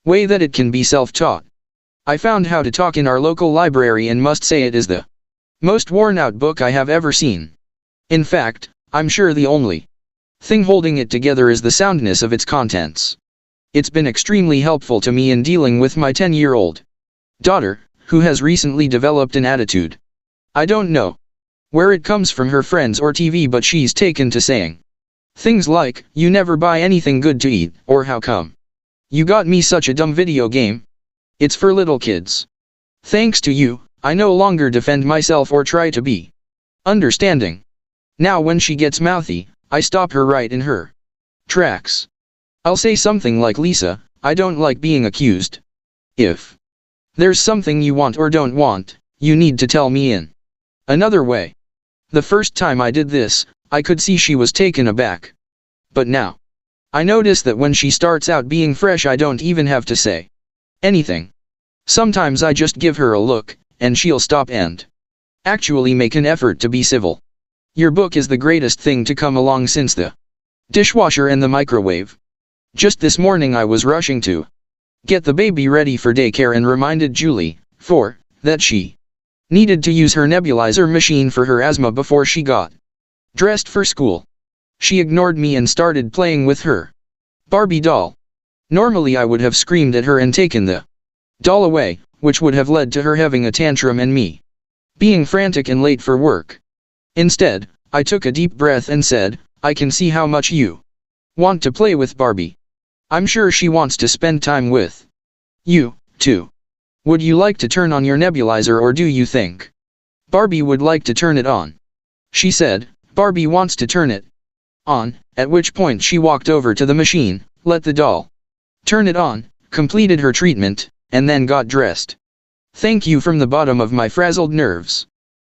way that it can be self-taught. I found How to Talk in our local library and must say it is the most worn-out book I have ever seen. In fact, I'm sure the only thing holding it together is the soundness of its contents. It's been extremely helpful to me in dealing with my 10-year-old daughter, who has recently developed an attitude. I don't know where it comes from her friends or TV, but she's taken to saying things like, "You never buy anything good to eat," or "How come you got me such a dumb video game? It's for little kids." Thanks to you, I no longer defend myself or try to be understanding. Now when she gets mouthy, I stop her right in her tracks. I'll say something like, "Lisa, I don't like being accused. If there's something you want or don't want, you need to tell me in another way." The first time I did this, I could see she was taken aback. But now, I notice that when she starts out being fresh, I don't even have to say anything. Sometimes I just give her a look, and she'll stop and actually make an effort to be civil. Your book is the greatest thing to come along since the dishwasher and the microwave. Just this morning I was rushing to get the baby ready for daycare and reminded Julie, that she needed to use her nebulizer machine for her asthma before she got dressed for school. She ignored me and started playing with her Barbie doll. Normally I would have screamed at her and taken the doll away, which would have led to her having a tantrum and me being frantic and late for work. Instead, I took a deep breath and said, "I can see how much you want to play with Barbie. I'm sure she wants to spend time with you, too. Would you like to turn on your nebulizer, or do you think Barbie would like to turn it on?" She said, "Barbie wants to turn it on," at which point she walked over to the machine, let the doll turn it on, completed her treatment, and then got dressed. Thank you from the bottom of my frazzled nerves.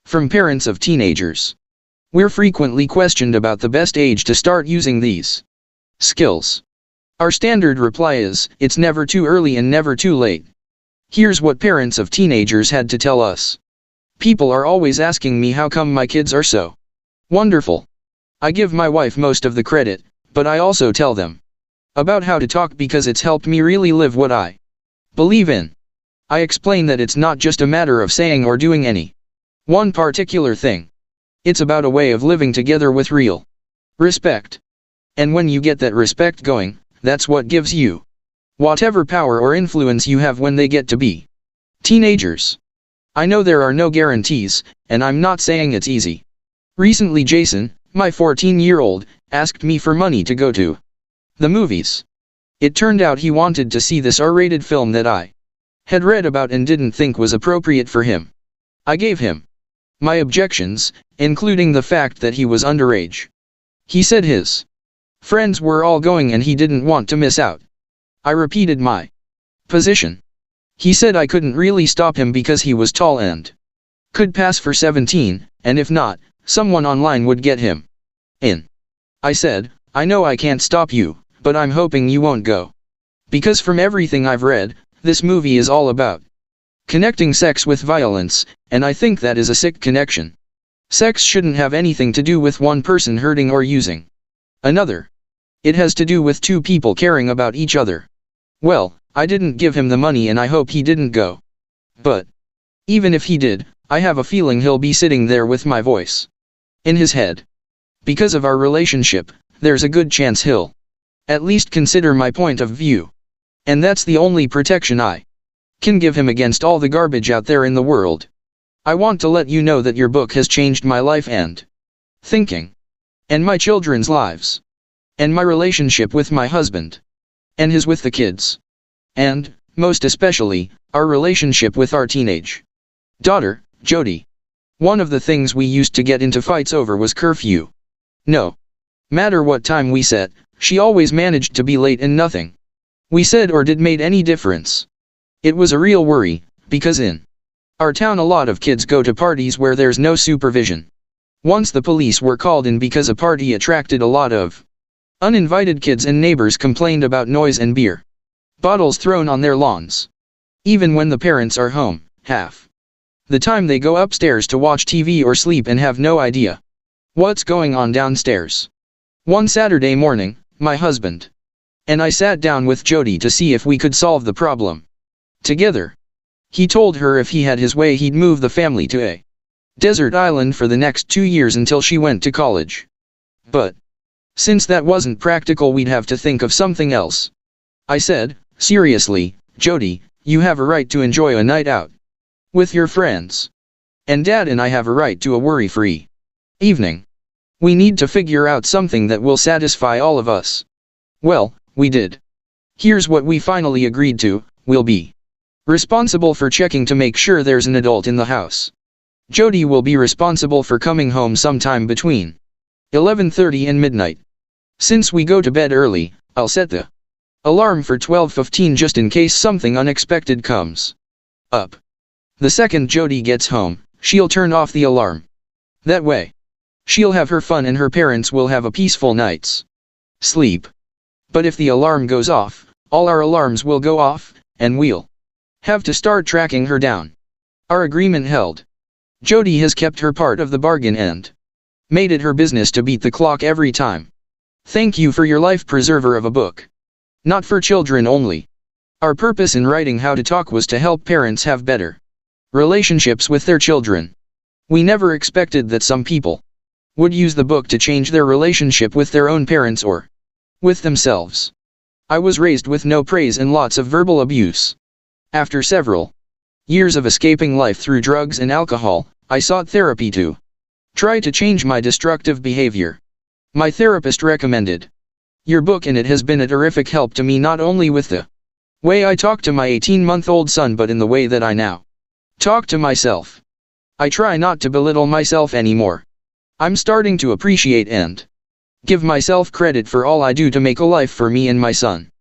From parents of teenagers. We're frequently questioned about the best age to start using these skills. Our standard reply is, "It's never too early and never too late." Here's what parents of teenagers had to tell us. People are always asking me how come my kids are so wonderful. I give my wife most of the credit, but I also tell them about how to talk because it's helped me really live what I believe in. I explain that it's not just a matter of saying or doing any one particular thing. It's about a way of living together with real respect. And when you get that respect going, that's what gives you whatever power or influence you have when they get to be teenagers. I know there are no guarantees, and I'm not saying it's easy. Recently Jason, my 14-year-old, asked me for money to go to the movies. It turned out he wanted to see this R-rated film that I had read about and didn't think was appropriate for him. I gave him my objections, including the fact that he was underage. He said his friends were all going and he didn't want to miss out. I repeated my position. He said I couldn't really stop him because he was tall and could pass for 17, and if not, someone online would get him in. I said, "I know I can't stop you, but I'm hoping you won't go. Because from everything I've read, this movie is all about connecting sex with violence, and I think that is a sick connection. Sex shouldn't have anything to do with one person hurting or using another. It has to do with two people caring about each other." Well, I didn't give him the money and I hope he didn't go. But even if he did, I have a feeling he'll be sitting there with my voice in his head. Because of our relationship, there's a good chance he'll at least consider my point of view. And that's the only protection I can give him against all the garbage out there in the world. I want to let you know that your book has changed my life and thinking, and my children's lives, and my relationship with my husband, and his with the kids, and, most especially, our relationship with our teenage daughter, Jody. One of the things we used to get into fights over was curfew. No matter what time we set, she always managed to be late and nothing we said or did made any difference. It was a real worry, because in our town a lot of kids go to parties where there's no supervision. Once the police were called in because a party attracted a lot of uninvited kids and neighbors complained about noise and beer bottles thrown on their lawns. Even when the parents are home, half the time they go upstairs to watch TV or sleep and have no idea what's going on downstairs. One Saturday morning, my husband and I sat down with Jody to see if we could solve the problem together. He told her if he had his way he'd move the family to a desert island for the next 2 years until she went to college. But since that wasn't practical, we'd have to think of something else. I said, seriously, Jody, you have a right to enjoy a night out with your friends. And Dad and I have a right to a worry-free evening. We need to figure out something that will satisfy all of us. Well, we did. Here's what we finally agreed to: we'll be responsible for checking to make sure there's an adult in the house. Jody will be responsible for coming home sometime between 11:30 and midnight. Since we go to bed early, I'll set the alarm for 12:15 just in case something unexpected comes up. The second Jody gets home, she'll turn off the alarm. That way, she'll have her fun and her parents will have a peaceful night's sleep. But if the alarm goes off, all our alarms will go off, and we'll have to start tracking her down. Our agreement held. Jody has kept her part of the bargain and made it her business to beat the clock every time. Thank you for your life preserver of a book. Not for children only. Our purpose in writing How to Talk was to help parents have better relationships with their children. We never expected that some people would use the book to change their relationship with their own parents or with themselves. I was raised with no praise and lots of verbal abuse. After several years of escaping life through drugs and alcohol, I sought therapy to try to change my destructive behavior. My therapist recommended your book, and it has been a terrific help to me, not only with the way I talk to my 18-month-old son but in the way that I now talk to myself. I try not to belittle myself anymore. I'm starting to appreciate and give myself credit for all I do to make a life for me and my son.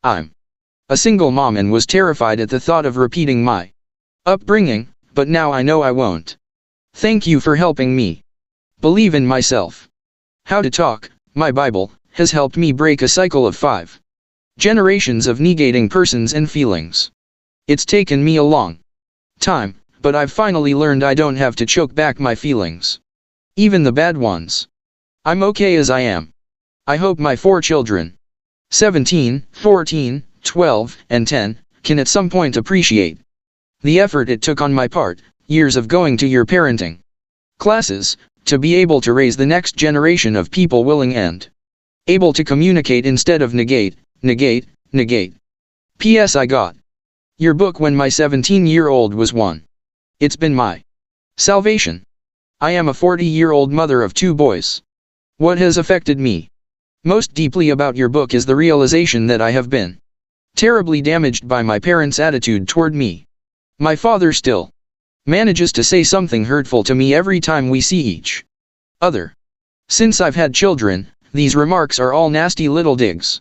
I'm a single mom and was terrified at the thought of repeating my upbringing, but now I know I won't. Thank you for helping me believe in myself. How to Talk, my Bible, has helped me break a cycle of 5 generations of negating persons and feelings. It's taken me a long time, but I've finally learned I don't have to choke back my feelings. Even the bad ones. I'm okay as I am. I hope my 4 children, 17, 14, 12, and 10, can at some point appreciate the effort it took on my part, years of going to your parenting classes, to be able to raise the next generation of people willing and able to communicate instead of negate. P.S. I got your book when my 17-year-old was 1. It's been my salvation. I am a 40-year-old mother of 2 boys. What has affected me most deeply about your book is the realization that I have been terribly damaged by my parents' attitude toward me. My father still manages to say something hurtful to me every time we see each other. Since I've had children, these remarks are all nasty little digs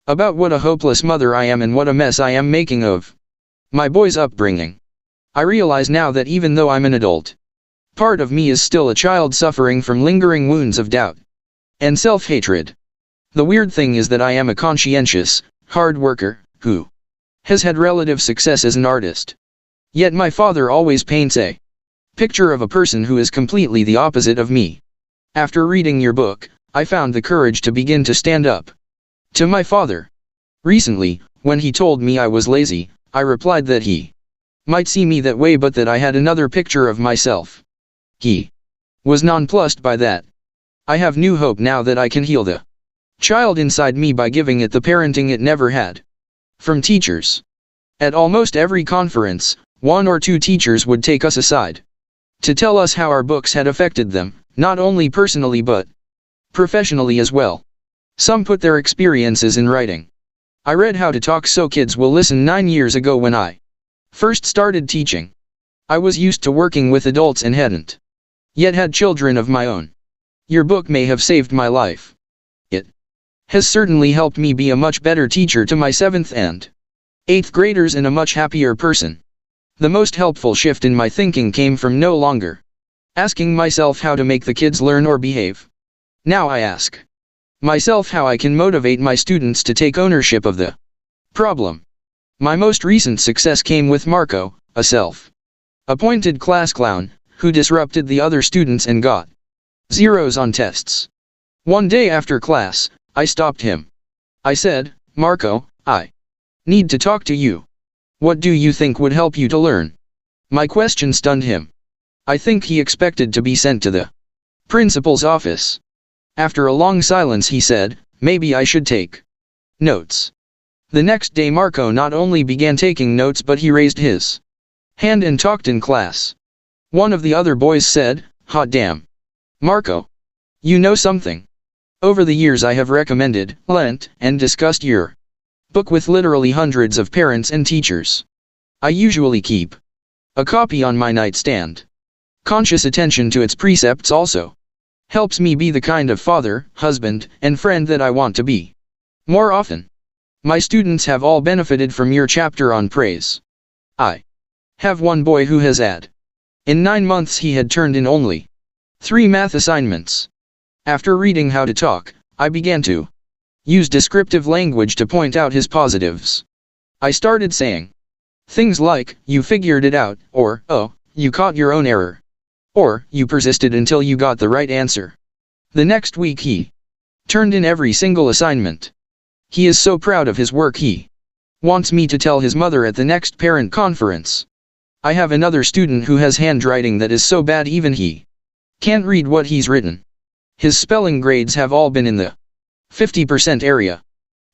about what a hopeless mother I am and what a mess I am making of my boys' upbringing. I realize now that even though I'm an adult, part of me is still a child suffering from lingering wounds of doubt and self-hatred. The weird thing is that I am a conscientious, hard worker, who has had relative success as an artist. Yet my father always paints a picture of a person who is completely the opposite of me. After reading your book, I found the courage to begin to stand up to my father. Recently, when he told me I was lazy, I replied that he might see me that way but that I had another picture of myself. He was nonplussed by that. I have new hope now that I can heal the child inside me by giving it the parenting it never had from teachers. At almost every conference, 1 or 2 teachers would take us aside to tell us how our books had affected them, not only personally but professionally as well. Some put their experiences in writing. I read How to Talk So Kids Will Listen 9 years ago when I first started teaching. I was used to working with adults and hadn't yet had children of my own. Your book may have saved my life. It has certainly helped me be a much better teacher to my 7th and 8th graders and a much happier person. The most helpful shift in my thinking came from no longer asking myself how to make the kids learn or behave. Now I ask myself how I can motivate my students to take ownership of the problem. My most recent success came with Marco, a self-appointed class clown, who disrupted the other students and got zeros on tests. One day after class, I stopped him. I said, "Marco, I need to talk to you. What do you think would help you to learn?" My question stunned him. I think he expected to be sent to the principal's office. After a long silence he said, "Maybe I should take notes." The next day Marco not only began taking notes but he raised his hand and talked in class. One of the other boys said, "Hot damn. Marco. You know something. Over the years I have recommended, lent, and discussed your book with literally hundreds of parents and teachers. I usually keep a copy on my nightstand. Conscious attention to its precepts also helps me be the kind of father, husband, and friend that I want to be. More often. My students have all benefited from your chapter on praise. I have one boy who has had. In 9 months he had turned in only 3 math assignments. After reading How to Talk, I began to use descriptive language to point out his positives. I started saying things like, you figured it out, or, oh, you caught your own error. Or, you persisted until you got the right answer. The next week he turned in every single assignment. He is so proud of his work he wants me to tell his mother at the next parent conference. I have another student who has handwriting that is so bad even he can't read what he's written. His spelling grades have all been in the 50% area.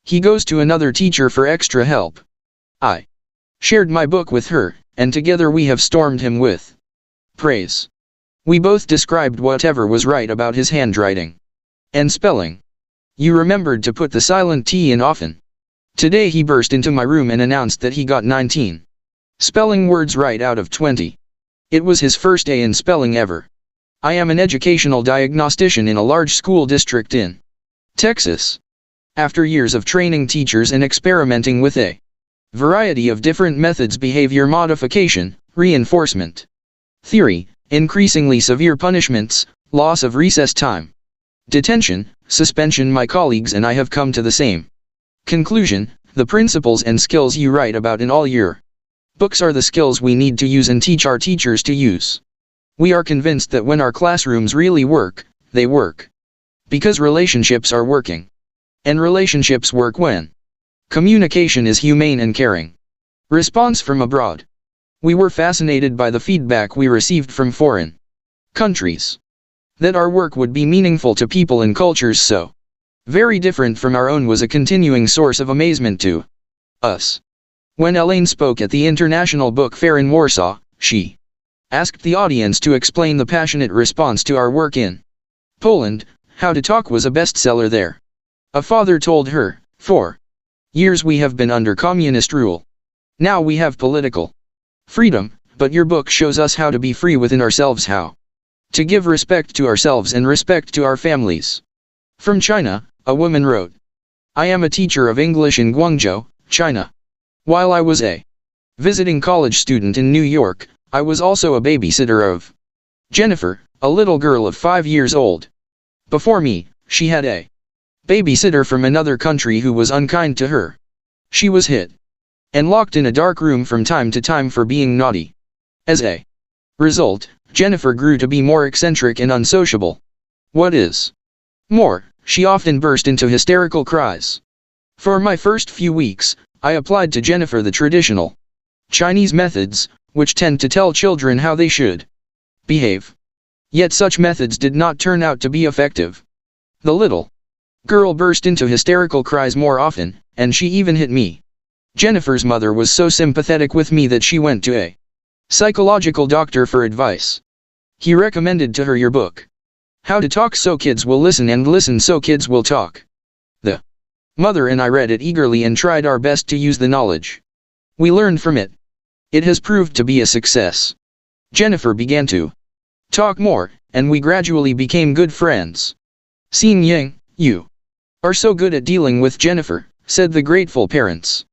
He goes to another teacher for extra help. I shared my book with her, and together we have stormed him with praise. We both described whatever was right about his handwriting and spelling. You remembered to put the silent T in often. Today he burst into my room and announced that he got 19 spelling words right out of 20. It was his first A in spelling ever. I am an educational diagnostician in a large school district in Texas. After years of training teachers and experimenting with a variety of different methods, behavior modification, reinforcement theory, increasingly severe punishments, loss of recess time, detention, suspension, my colleagues and I have come to the same conclusion: the principles and skills you write about in all your books are the skills we need to use and teach our teachers to use. We are convinced that when our classrooms really work, they work because relationships are working. And relationships work when communication is humane and caring. Response from abroad. We were fascinated by the feedback we received from foreign countries. That our work would be meaningful to people in cultures so very different from our own was a continuing source of amazement to us. When Elaine spoke at the International Book Fair in Warsaw, she asked the audience to explain the passionate response to our work in Poland. How to Talk was a bestseller there. A father told her, "For years we have been under communist rule. Now we have political freedom, but your book shows us how to be free within ourselves, how to give respect to ourselves and respect to our families." From China, a woman wrote, "I am a teacher of English in Guangzhou, China. While I was a visiting college student in New York, I was also a babysitter of Jennifer, a little girl of 5 years old. Before me, she had a babysitter from another country who was unkind to her. She was hit and locked in a dark room from time to time for being naughty. As a result, Jennifer grew to be more eccentric and unsociable. What is more, she often burst into hysterical cries. For my first few weeks, I applied to Jennifer the traditional Chinese methods, which tend to tell children how they should behave. Yet such methods did not turn out to be effective. The little girl burst into hysterical cries more often, and she even hit me. Jennifer's mother was so sympathetic with me that she went to a psychological doctor for advice. He recommended to her your book, How to Talk So Kids Will Listen and Listen So Kids Will Talk. The mother and I read it eagerly and tried our best to use the knowledge we learned from it. It has proved to be a success. Jennifer began to talk more, and we gradually became good friends. Xing Yang, you are so good at dealing with Jennifer, said the grateful parents.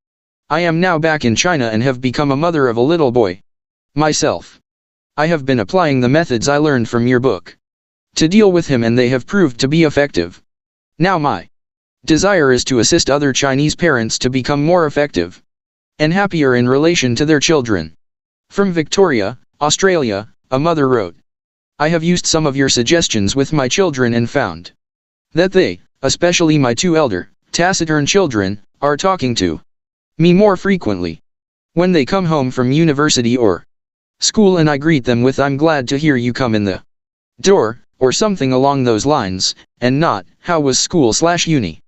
I am now back in China and have become a mother of a little boy. Myself. I have been applying the methods I learned from your book to deal with him, and they have proved to be effective. Now my desire is to assist other Chinese parents to become more effective and happier in relation to their children. From Victoria, Australia, a mother wrote, I have used some of your suggestions with my children and found that they, especially my 2 elder, taciturn children, are talking to me more frequently when they come home from university or school, and I greet them with "I'm glad to hear you come in the door," or something along those lines, and not "How was school/uni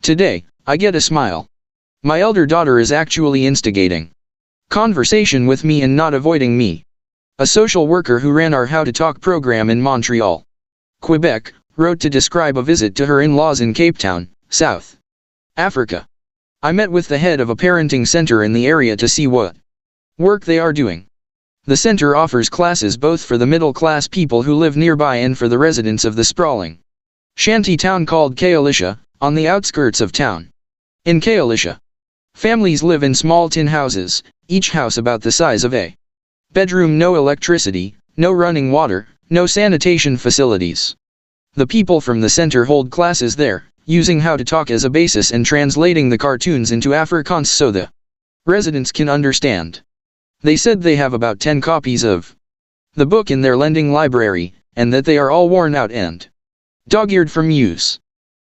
today?" I get a smile. My elder daughter is actually instigating conversation with me and not avoiding me. A social worker who ran our How to Talk program in Montreal, Quebec, wrote to describe a visit to her in-laws in Cape Town, South Africa. I met with the head of a parenting center in the area to see what work they are doing. The center offers classes both for the middle-class people who live nearby and for the residents of the sprawling shanty town called Kaalisha, on the outskirts of town. In Kaalisha, families live in small tin houses, each house about the size of a bedroom. No electricity, no running water, no sanitation facilities. The people from the center hold classes there, using How to Talk as a basis and translating the cartoons into Afrikaans so the residents can understand. They said they have about 10 copies of the book in their lending library, and that they are all worn out and dog-eared from use.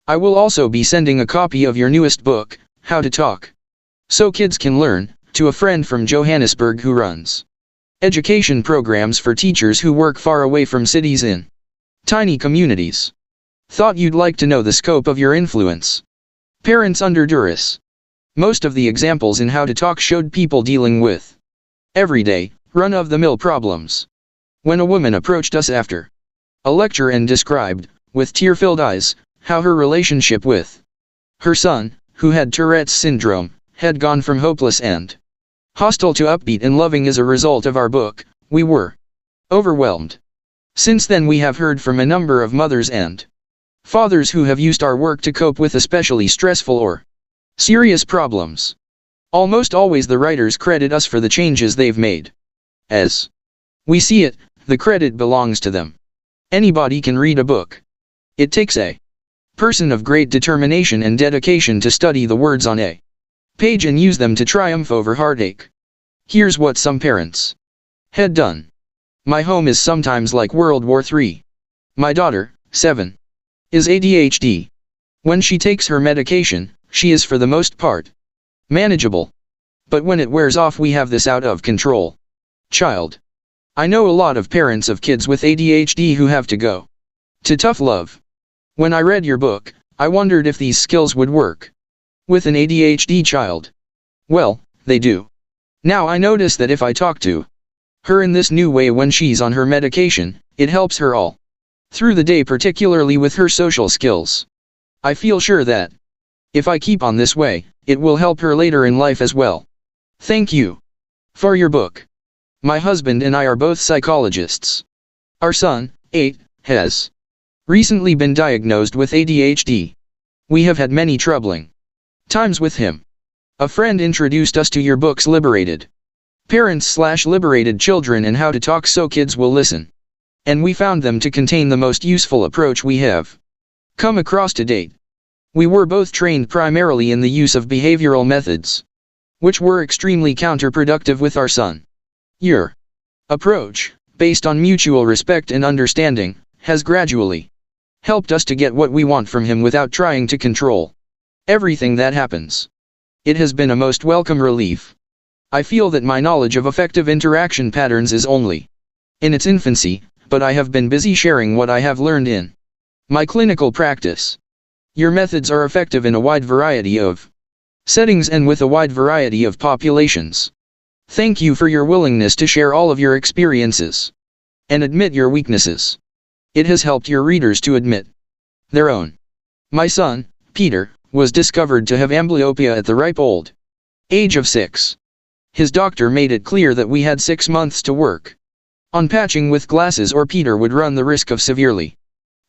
I will also be sending a copy of your newest book, How to Talk, so kids can learn, to a friend from Johannesburg who runs education programs for teachers who work far away from cities in tiny communities. Thought you'd like to know the scope of your influence. Parents under duress. Most of the examples in How to Talk showed people dealing with everyday, run-of-the-mill problems. When a woman approached us after a lecture and described, with tear-filled eyes, how her relationship with her son, who had Tourette's syndrome, had gone from hopeless and hostile to upbeat and loving as a result of our book, we were overwhelmed. Since then we have heard from a number of mothers and fathers who have used our work to cope with especially stressful or serious problems. Almost always the writers credit us for the changes they've made. As we see it, the credit belongs to them. Anybody can read a book. It takes a person of great determination and dedication to study the words on a page and use them to triumph over heartache. Here's what some parents had done. My home is sometimes like World War III. My daughter, 7, is ADHD. When she takes her medication, she is for the most part manageable. But when it wears off we have this out of control child. I know a lot of parents of kids with ADHD who have to go to tough love. When I read your book, I wondered if these skills would work with an ADHD child. Well, they do. Now I notice that if I talk to her in this new way when she's on her medication, it helps her all through the day, particularly with her social skills. I feel sure that if I keep on this way, it will help her later in life as well. Thank you for your book. My husband and I are both psychologists. Our son, 8, has recently been diagnosed with ADHD. We have had many troubling times with him. A friend introduced us to your books Liberated Parents/Liberated Children and How to Talk So Kids Will Listen. And we found them to contain the most useful approach we have come across to date. We were both trained primarily in the use of behavioral methods, which were extremely counterproductive with our son. Your approach, based on mutual respect and understanding, has gradually helped us to get what we want from him without trying to control everything that happens. It has been a most welcome relief. I feel that my knowledge of effective interaction patterns is only in its infancy, but I have been busy sharing what I have learned in my clinical practice. Your methods are effective in a wide variety of settings and with a wide variety of populations. Thank you for your willingness to share all of your experiences and admit your weaknesses. It has helped your readers to admit their own. My son, Peter, was discovered to have amblyopia at the ripe old age of 6. His doctor made it clear that we had 6 months to work on patching with glasses or Peter would run the risk of severely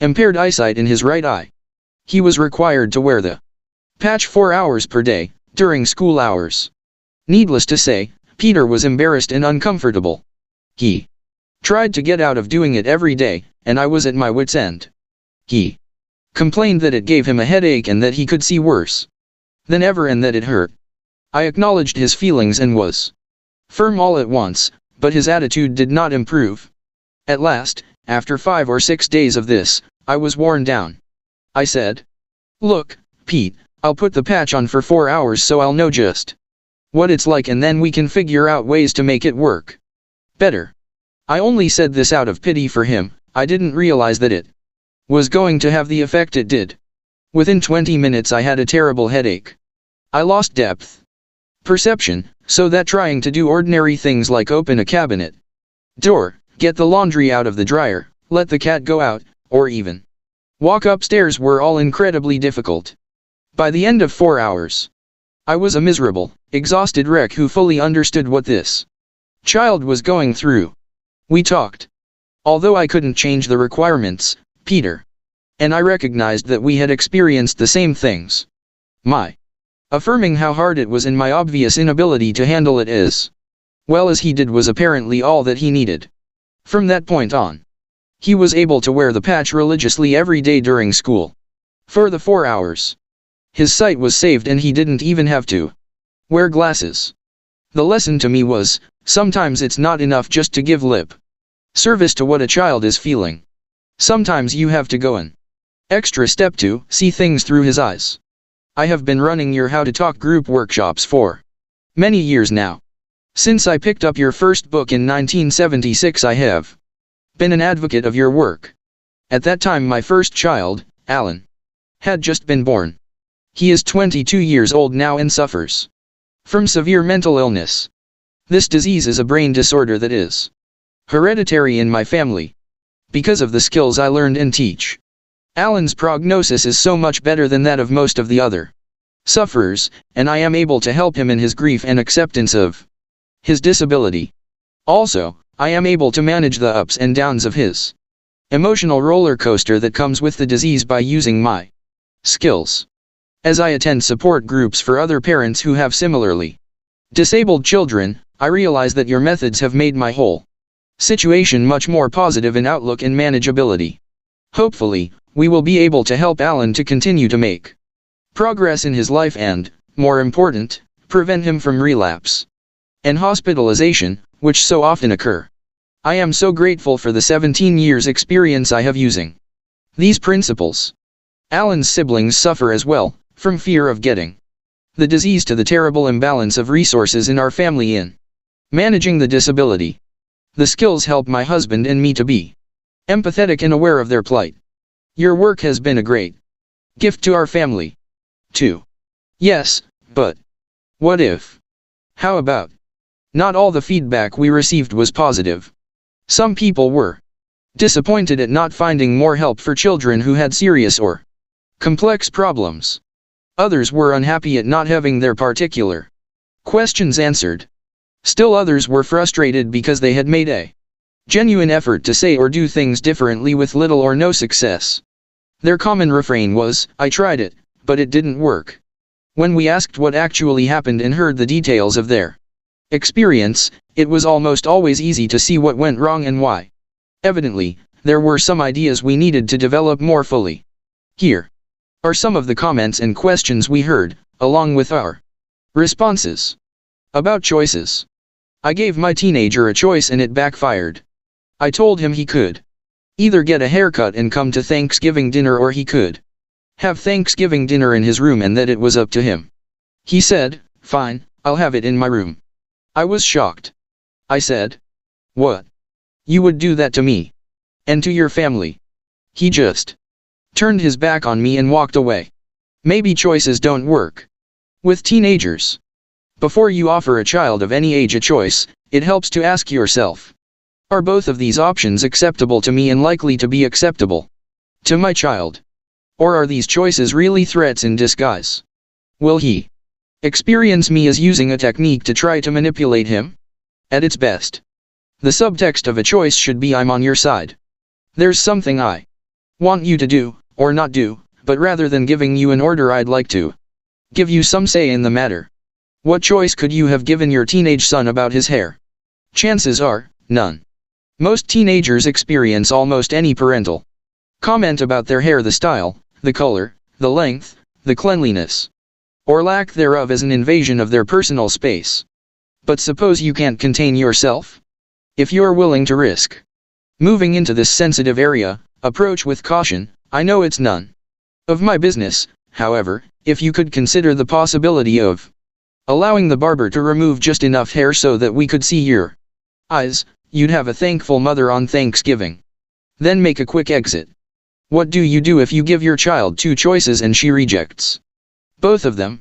impaired eyesight in his right eye. He was required to wear the patch 4 hours per day, during school hours. Needless to say, Peter was embarrassed and uncomfortable. He tried to get out of doing it every day, and I was at my wit's end. He complained that it gave him a headache and that he could see worse than ever and that it hurt. I acknowledged his feelings and was firm all at once, but his attitude did not improve. At last, after 5 or 6 days of this, I was worn down. I said, "Look, Pete, I'll put the patch on for 4 hours so I'll know just what it's like and then we can figure out ways to make it work better." I only said this out of pity for him. I didn't realize that it was going to have the effect it did. Within 20 minutes I had a terrible headache. I lost depth perception, so that trying to do ordinary things like open a cabinet door, get the laundry out of the dryer, let the cat go out, or even walk upstairs were all incredibly difficult. By the end of 4 hours, I was a miserable, exhausted wreck who fully understood what this child was going through. We talked. Although I couldn't change the requirements, Peter and I recognized that we had experienced the same things. My affirming how hard it was and my obvious inability to handle it as well as he did was apparently all that he needed. From that point on, he was able to wear the patch religiously every day during school. For the 4 hours, his sight was saved and he didn't even have to wear glasses. The lesson to me was, sometimes it's not enough just to give lip service to what a child is feeling. Sometimes you have to go an extra step to see things through his eyes. I have been running your How to Talk group workshops for many years now. Since I picked up your first book in 1976, I have been an advocate of your work. At that time, my first child, Alan, had just been born. He is 22 years old now and suffers from severe mental illness. This disease is a brain disorder that is hereditary in my family. Because of the skills I learned and teach, Alan's prognosis is so much better than that of most of the other sufferers, and I am able to help him in his grief and acceptance of his disability. Also, I am able to manage the ups and downs of his emotional roller coaster that comes with the disease by using my skills. As I attend support groups for other parents who have similarly disabled children, I realize that your methods have made my whole situation much more positive in outlook and manageability. Hopefully, we will be able to help Alan to continue to make progress in his life and, more important, prevent him from relapse and hospitalization, which so often occur. I am so grateful for the 17 years experience I have using these principles. Alan's siblings suffer as well, from fear of getting the disease to the terrible imbalance of resources in our family in managing the disability. The skills help my husband and me to be empathetic and aware of their plight. Your work has been a great gift to our family, too. Yes, but what if? How about? Not all the feedback we received was positive. Some people were disappointed at not finding more help for children who had serious or complex problems. Others were unhappy at not having their particular questions answered. Still others were frustrated because they had made a genuine effort to say or do things differently with little or no success. Their common refrain was, "I tried it, but it didn't work." When we asked what actually happened and heard the details of their experience, it was almost always easy to see what went wrong and why. Evidently, there were some ideas we needed to develop more fully. Here are some of the comments and questions we heard, along with our responses. About choices. I gave my teenager a choice and it backfired. I told him he could either get a haircut and come to Thanksgiving dinner or he could have Thanksgiving dinner in his room and that it was up to him. He said, "Fine, I'll have it in my room." I was shocked. I said, "What? You would do that to me? And to your family?" He just turned his back on me and walked away. Maybe choices don't work with teenagers. Before you offer a child of any age a choice, it helps to ask yourself, are both of these options acceptable to me and likely to be acceptable to my child? Or are these choices really threats in disguise? Will he experience me as using a technique to try to manipulate him? At its best, the subtext of a choice should be, I'm on your side. There's something I want you to do, or not do, but rather than giving you an order, I'd like to give you some say in the matter. What choice could you have given your teenage son about his hair? Chances are, none. Most teenagers experience almost any parental comment about their hair, the style, the color, the length, the cleanliness, or lack thereof as an invasion of their personal space. But suppose you can't contain yourself? If you're willing to risk moving into this sensitive area, approach with caution. I know it's none of my business, however, if you could consider the possibility of allowing the barber to remove just enough hair so that we could see your eyes, you'd have a thankful mother on Thanksgiving. Then make a quick exit. What do you do if you give your child two choices and she rejects both of them?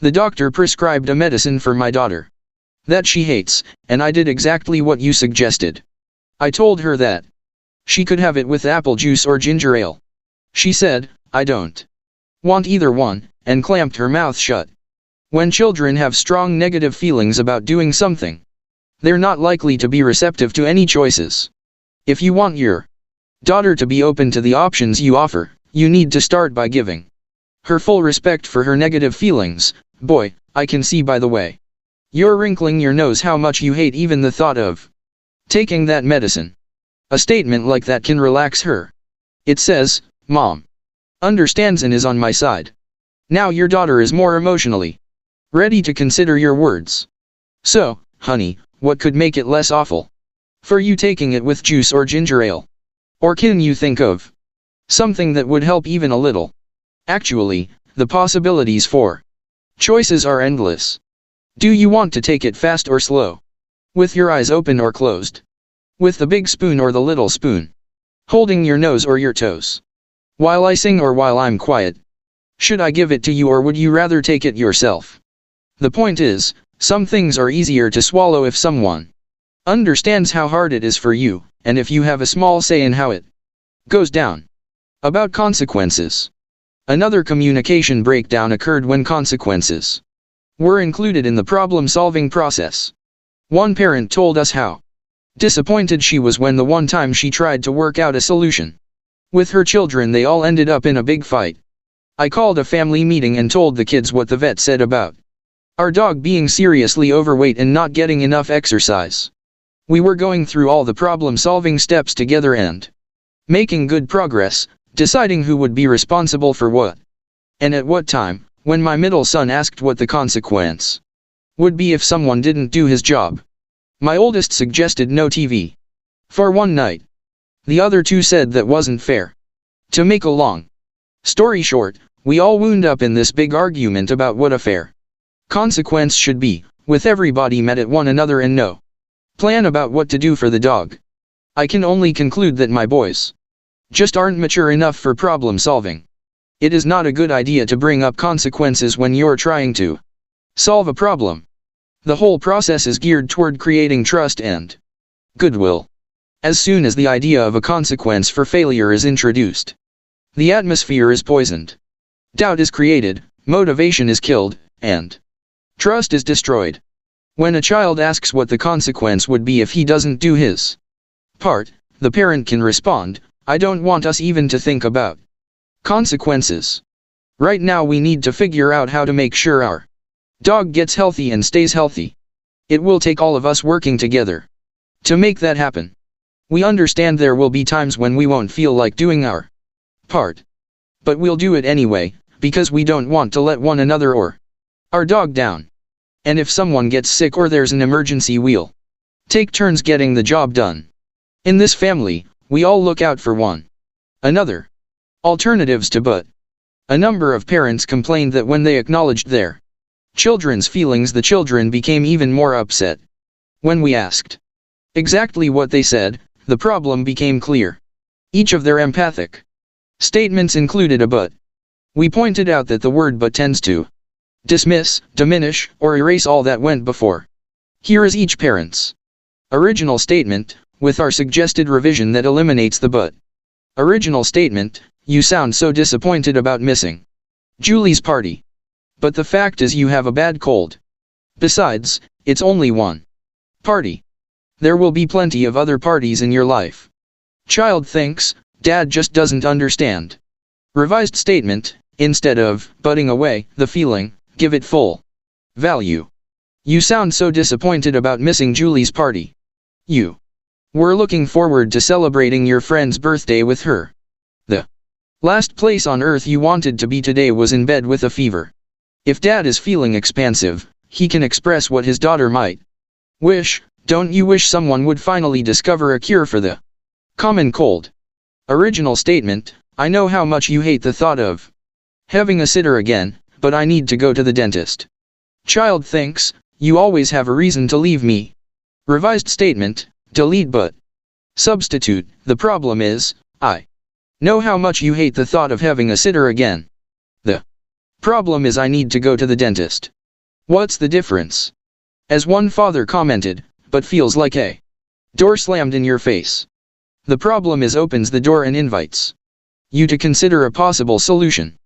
The doctor prescribed a medicine for my daughter that she hates, and I did exactly what you suggested. I told her that she could have it with apple juice or ginger ale. She said, I don't want either one, and clamped her mouth shut. When children have strong negative feelings about doing something, they're not likely to be receptive to any choices. If you want your daughter to be open to the options you offer, you need to start by giving her full respect for her negative feelings. Boy, I can see by the way you're wrinkling your nose how much you hate even the thought of taking that medicine. A statement like that can relax her. It says, Mom understands and is on my side. Now your daughter is more emotionally ready to consider your words. So, honey, what could make it less awful for you taking it with juice or ginger ale? Or can you think of something that would help even a little? Actually, the possibilities for choices are endless. Do you want to take it fast or slow? With your eyes open or closed? With the big spoon or the little spoon? Holding your nose or your toes? While I sing or while I'm quiet? Should I give it to you or would you rather take it yourself? The point is, some things are easier to swallow if someone understands how hard it is for you, and if you have a small say in how it goes down. About consequences. Another communication breakdown occurred when consequences were included in the problem-solving process. One parent told us how disappointed she was when the one time she tried to work out a solution with her children they all ended up in a big fight. I called a family meeting and told the kids what the vet said about our dog being seriously overweight and not getting enough exercise. We were going through all the problem-solving steps together and making good progress, deciding who would be responsible for what and at what time, when my middle son asked what the consequence would be if someone didn't do his job. My oldest suggested no TV for one night. The other two said that wasn't fair. To make a long story short, we all wound up in this big argument about what a fair consequence should be, with everybody mad at one another and no plan about what to do for the dog. I can only conclude that my boys just aren't mature enough for problem solving. It is not a good idea to bring up consequences when you're trying to solve a problem. The whole process is geared toward creating trust and goodwill. As soon as the idea of a consequence for failure is introduced, the atmosphere is poisoned. Doubt is created, motivation is killed, and trust is destroyed. When a child asks what the consequence would be if he doesn't do his part, the parent can respond, I don't want us even to think about consequences. Right now we need to figure out how to make sure our dog gets healthy and stays healthy. It will take all of us working together to make that happen. We understand there will be times when we won't feel like doing our part. But we'll do it anyway, because we don't want to let one another or our dog down. And if someone gets sick or there's an emergency, we'll take turns getting the job done. In this family, we all look out for one another. Alternatives to but. A number of parents complained that when they acknowledged their children's feelings, the children became even more upset. When we asked exactly what they said, the problem became clear. Each of their empathic statements included a but. We pointed out that the word but tends to dismiss, diminish, or erase all that went before. Here is each parent's original statement, with our suggested revision that eliminates the but. Original statement: you sound so disappointed about missing Julie's party. But the fact is you have a bad cold. Besides, it's only one party. There will be plenty of other parties in your life. Child thinks, Dad just doesn't understand. Revised statement: instead of butting away the feeling, give it full value. You sound so disappointed about missing Julie's party. You were looking forward to celebrating your friend's birthday with her. The last place on earth you wanted to be today was in bed with a fever. If Dad is feeling expansive, he can express what his daughter might wish. Don't you wish someone would finally discover a cure for the common cold? Original statement: I know how much you hate the thought of having a sitter again, but I need to go to the dentist. Child thinks, you always have a reason to leave me. Revised statement: delete but. Substitute: the problem is, I know how much you hate the thought of having a sitter again. The Problem is I need to go to the dentist. What's the difference? As one father commented, but feels like a door slammed in your face. The problem is opens the door and invites you to consider a possible solution.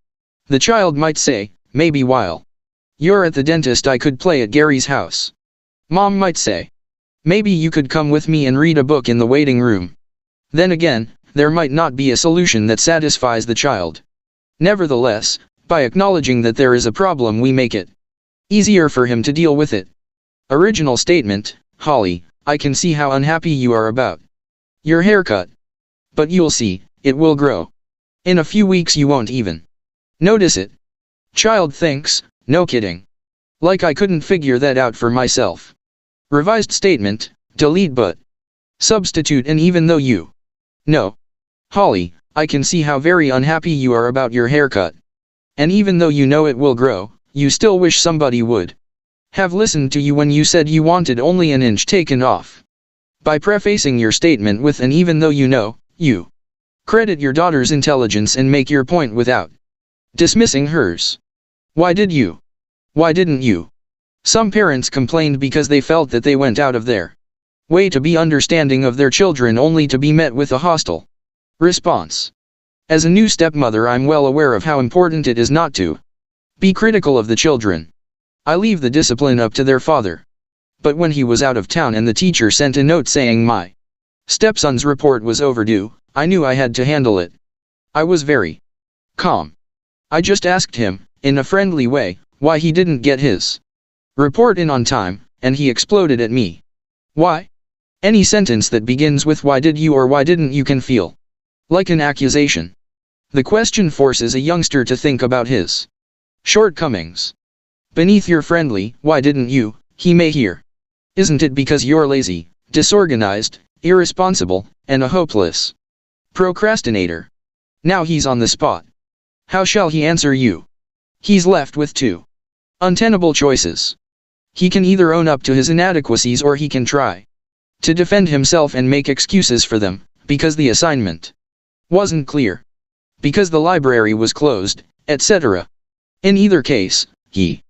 The child might say, maybe while you're at the dentist I could play at Gary's house. Mom might say, maybe you could come with me and read a book in the waiting room. Then again, there might not be a solution that satisfies the child. Nevertheless, by acknowledging that there is a problem we make it easier for him to deal with it. Original statement, Holly, I can see how unhappy you are about your haircut. But you'll see, it will grow. In a few weeks you won't even notice it. Child thinks, no kidding. Like I couldn't figure that out for myself. Revised statement, delete but substitute and even though you know. Holly, I can see how very unhappy you are about your haircut. And even though you know it will grow, you still wish somebody would have listened to you when you said you wanted only an inch taken off. By prefacing your statement with an even though you know, you credit your daughter's intelligence and make your point without dismissing hers. Why did you? Why didn't you? Some parents complained because they felt that they went out of their way to be understanding of their children only to be met with a hostile response. As a new stepmother I'm well aware of how important it is not to be critical of the children. I leave the discipline up to their father. But when he was out of town and the teacher sent a note saying my stepson's report was overdue, I knew I had to handle it. I was very calm. I just asked him, in a friendly way, why he didn't get his report in on time, and he exploded at me. Why? Any sentence that begins with why did you or why didn't you can feel like an accusation. The question forces a youngster to think about his shortcomings. Beneath your friendly, why didn't you, he may hear, isn't it because you're lazy, disorganized, irresponsible, and a hopeless procrastinator? Now he's on the spot. How shall he answer you? He's left with two untenable choices. He can either own up to his inadequacies or he can try to defend himself and make excuses for them, because the assignment wasn't clear, because the library was closed, etc. In either case, he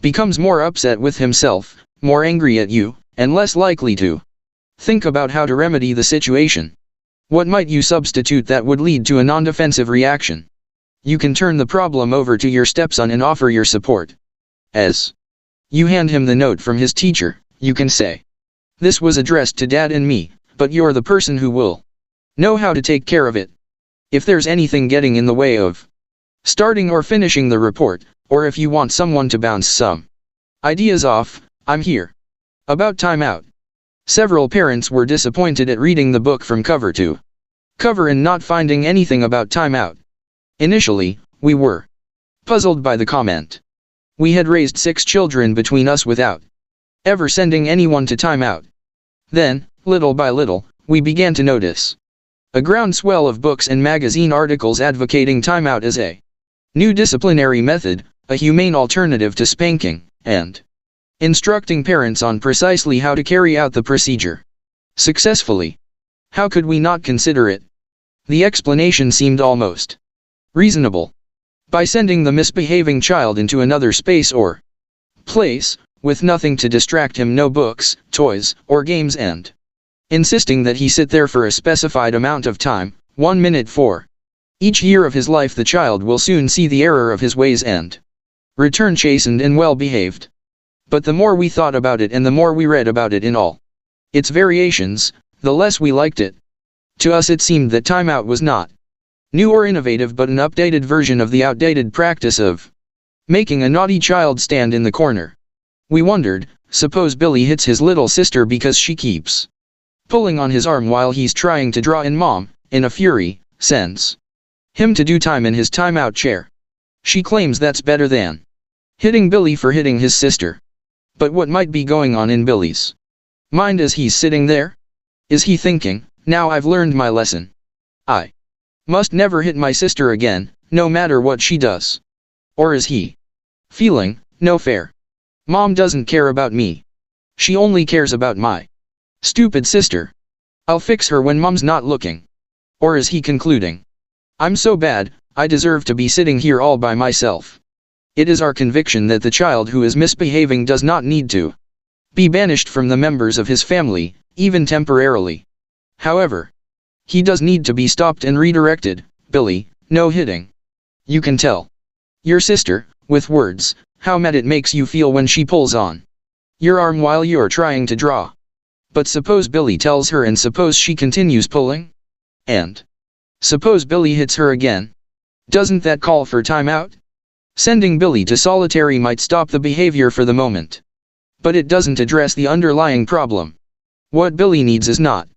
becomes more upset with himself, more angry at you, and less likely to think about how to remedy the situation. What might you substitute that would lead to a non-defensive reaction? You can turn the problem over to your stepson and offer your support. As you hand him the note from his teacher, you can say, this was addressed to Dad and me, but you're the person who will know how to take care of it. If there's anything getting in the way of starting or finishing the report, or if you want someone to bounce some ideas off, I'm here. About timeout. Several parents were disappointed at reading the book from cover to cover and not finding anything about timeout. Initially, we were puzzled by the comment. We had raised 6 children between us without ever sending anyone to timeout. Then, little by little, we began to notice a groundswell of books and magazine articles advocating timeout as a new disciplinary method, a humane alternative to spanking, and instructing parents on precisely how to carry out the procedure successfully. How could we not consider it? The explanation seemed almost reasonable. By sending the misbehaving child into another space or place, with nothing to distract him, no books, toys, or games, and insisting that he sit there for a specified amount of time, 1 minute for each year of his life, the child will soon see the error of his ways and return chastened and well behaved. But the more we thought about it and the more we read about it in all its variations, the less we liked it. To us it seemed that timeout was not new or innovative but an updated version of the outdated practice of making a naughty child stand in the corner. We wondered, suppose Billy hits his little sister because she keeps pulling on his arm while he's trying to draw, and Mom, in a fury, sends him to do time in his timeout chair. She claims that's better than hitting Billy for hitting his sister. But what might be going on in Billy's mind as he's sitting there? Is he thinking, now I've learned my lesson, I must never hit my sister again, no matter what she does? Or is he feeling, no fair, Mom doesn't care about me. She only cares about my stupid sister. I'll fix her when Mom's not looking. Or is he concluding, I'm so bad, I deserve to be sitting here all by myself? It is our conviction that the child who is misbehaving does not need to be banished from the members of his family, even temporarily. However, he does need to be stopped and redirected. Billy, no hitting. You can tell your sister, with words, how mad it makes you feel when she pulls on your arm while you're trying to draw. But suppose Billy tells her and suppose she continues pulling? And suppose Billy hits her again? Doesn't that call for timeout? Sending Billy to solitary might stop the behavior for the moment. But it doesn't address the underlying problem. What Billy needs is not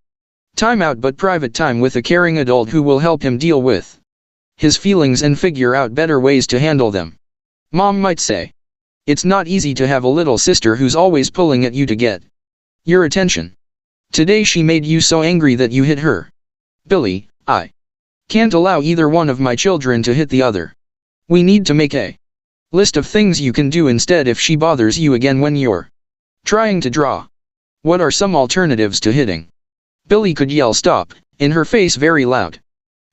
timeout but private time with a caring adult who will help him deal with his feelings and figure out better ways to handle them. Mom might say, it's not easy to have a little sister who's always pulling at you to get your attention. Today she made you so angry that you hit her. Billy, I can't allow either one of my children to hit the other. We need to make a list of things you can do instead if she bothers you again when you're trying to draw. What are some alternatives to hitting? Billy could yell stop in her face very loud.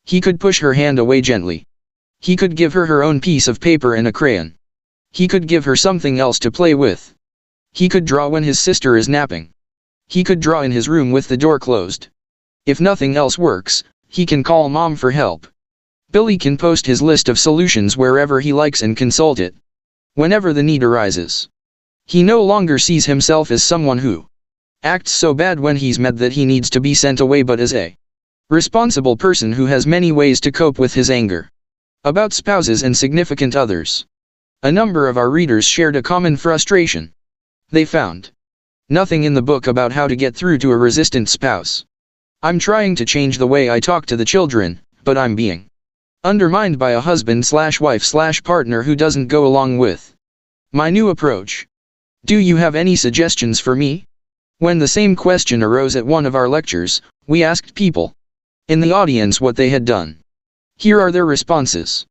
He could push her hand away gently. He could give her her own piece of paper and a crayon. He could give her something else to play with. He could draw when his sister is napping. He could draw in his room with the door closed. If nothing else works, he can call Mom for help. Billy can post his list of solutions wherever he likes and consult it whenever the need arises. He no longer sees himself as someone who acts so bad when he's mad that he needs to be sent away, but as a responsible person who has many ways to cope with his anger about spouses and significant others. A number of our readers shared a common frustration. They found nothing in the book about how to get through to a resistant spouse. I'm trying to change the way I talk to the children, but I'm being undermined by a husband/wife/partner who doesn't go along with my new approach. Do you have any suggestions for me? When the same question arose at one of our lectures, we asked people in the audience what they had done. Here are their responses.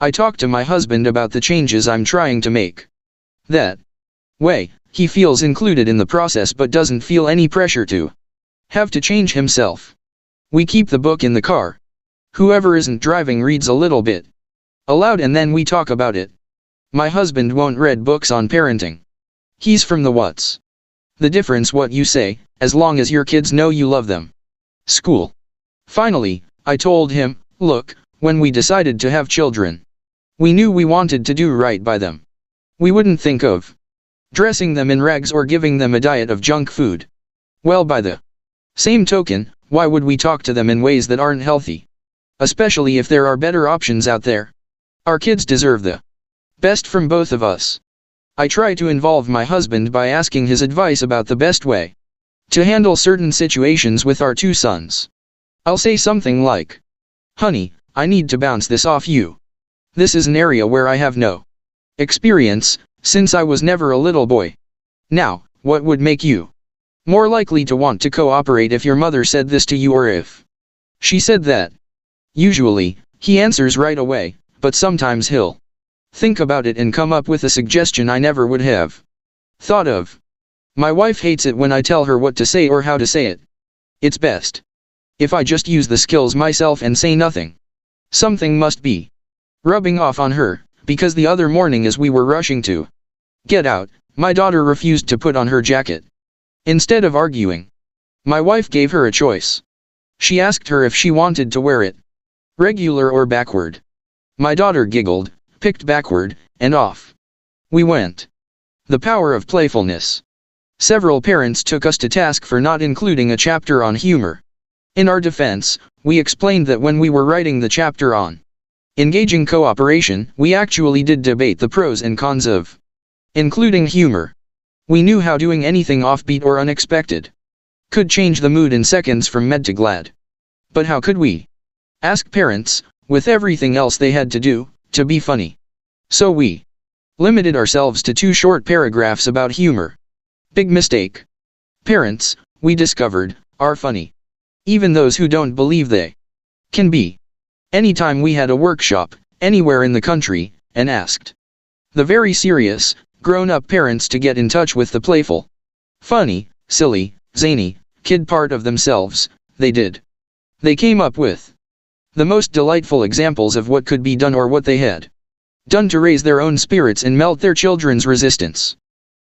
I talked to my husband about the changes I'm trying to make. That way, he feels included in the process but doesn't feel any pressure to have to change himself. We keep the book in the car. Whoever isn't driving reads a little bit aloud and then we talk about it. My husband won't read books on parenting. He's from the what's the difference what you say, as long as your kids know you love them school. Finally, I told him, look, when we decided to have children, we knew we wanted to do right by them. We wouldn't think of dressing them in rags or giving them a diet of junk food. Well, by the same token, why would we talk to them in ways that aren't healthy? Especially if there are better options out there. Our kids deserve the best from both of us. I try to involve my husband by asking his advice about the best way to handle certain situations with our two sons. I'll say something like, honey, I need to bounce this off you. This is an area where I have no experience, since I was never a little boy. Now, what would make you more likely to want to cooperate if your mother said this to you or if she said that? Usually, he answers right away, but sometimes he'll think about it and come up with a suggestion I never would have thought of. My wife hates it when I tell her what to say or how to say it. It's best if I just use the skills myself and say nothing. Something must be rubbing off on her, because the other morning as we were rushing to get out, my daughter refused to put on her jacket. Instead of arguing, my wife gave her a choice. She asked her if she wanted to wear it regular or backward. My daughter giggled, picked backward, and off we went. The power of playfulness. Several parents took us to task for not including a chapter on humor. In our defense, we explained that when we were writing the chapter on engaging cooperation, we actually did debate the pros and cons of including humor. We knew how doing anything offbeat or unexpected could change the mood in seconds from mad to glad. But how could we ask parents, with everything else they had to do, to be funny? So we limited ourselves to 2 short paragraphs about humor. Big mistake. Parents, we discovered, are funny. Even those who don't believe they can be. Anytime we had a workshop, anywhere in the country, and asked the very serious, grown-up parents to get in touch with the playful, funny, silly, zany, kid part of themselves, they did. They came up with the most delightful examples of what could be done or what they had done to raise their own spirits and melt their children's resistance.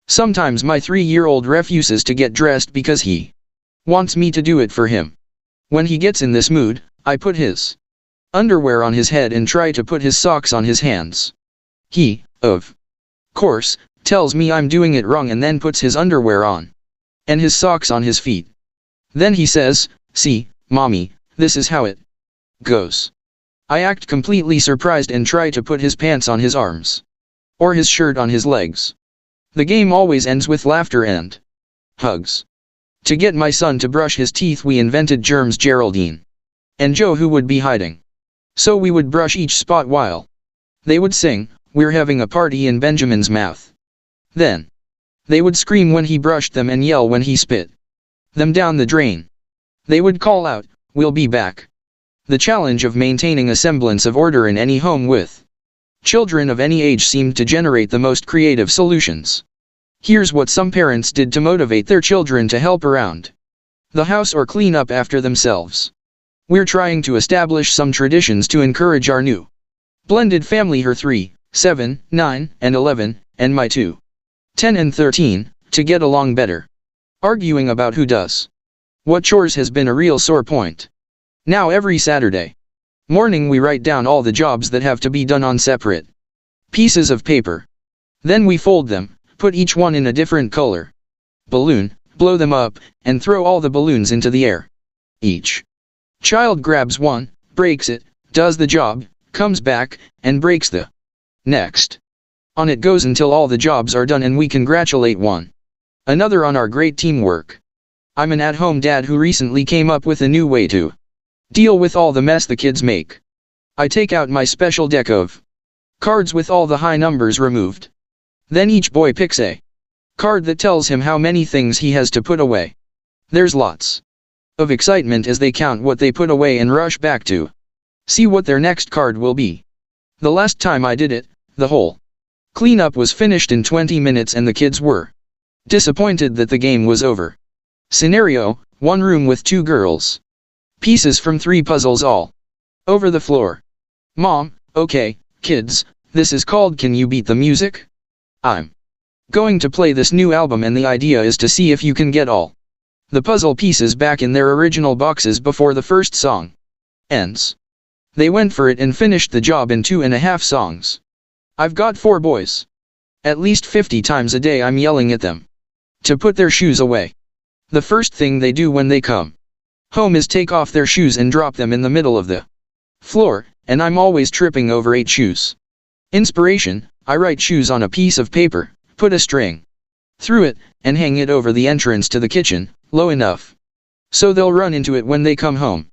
Sometimes my 3-year-old refuses to get dressed because he wants me to do it for him. When he gets in this mood, I put his underwear on his head and try to put his socks on his hands. He, of course, tells me I'm doing it wrong and then puts his underwear on and his socks on his feet. Then he says, "See, Mommy, this is how it goes." I act completely surprised and try to put his pants on his arms or his shirt on his legs. The game always ends with laughter and hugs. To get my son to brush his teeth, we invented germs Geraldine and Joe, who would be hiding. So we would brush each spot while they would sing, "We're having a party," in Benjamin's mouth. Then they would scream when he brushed them and yell when he spit them down the drain. They would call out, "We'll be back." The challenge of maintaining a semblance of order in any home with children of any age seemed to generate the most creative solutions. Here's what some parents did to motivate their children to help around the house or clean up after themselves. We're trying to establish some traditions to encourage our new blended family, her 3, 7, 9, and 11, and my 2, 10 and 13, to get along better. Arguing about who does what chores has been a real sore point. Now every Saturday morning we write down all the jobs that have to be done on separate pieces of paper. Then we fold them, put each one in a different color balloon, blow them up, and throw all the balloons into the air. Each child grabs one, breaks it, does the job, comes back, and breaks the next. On it goes until all the jobs are done and we congratulate one another on our great teamwork. I'm an at-home dad who recently came up with a new way to deal with all the mess the kids make. I take out my special deck of cards with all the high numbers removed. Then each boy picks a card that tells him how many things he has to put away. There's lots of excitement as they count what they put away and rush back to see what their next card will be. The last time I did it, the whole cleanup was finished in 20 minutes and the kids were disappointed that the game was over. Scenario: one room with 2 girls. Pieces from 3 puzzles all over the floor. Mom: "Okay, kids, this is called Can You Beat the Music? I'm going to play this new album and the idea is to see if you can get all the puzzle pieces back in their original boxes before the first song ends." They went for it and finished the job in 2.5 songs. I've got 4 boys. At least 50 times a day I'm yelling at them to put their shoes away. The first thing they do when they come home is take off their shoes and drop them in the middle of the floor, and I'm always tripping over 8 shoes. Inspiration: I write shoes on a piece of paper, put a string through it, and hang it over the entrance to the kitchen, low enough so they'll run into it when they come home.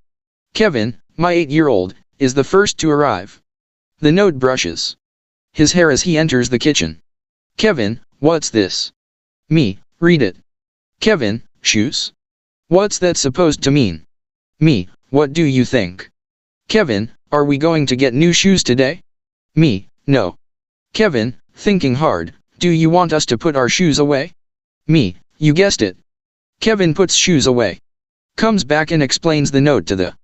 Kevin, my 8-year-old, is the first to arrive. The note brushes his hair as he enters the kitchen. Kevin: "What's this?" Me: "Read it." Kevin: "Shoes? What's that supposed to mean?" Me: "What do you think?" Kevin: "Are we going to get new shoes today?" Me: "No." Kevin, thinking hard: "Do you want us to put our shoes away?" Me: "You guessed it." Kevin puts shoes away, comes back and explains the note to the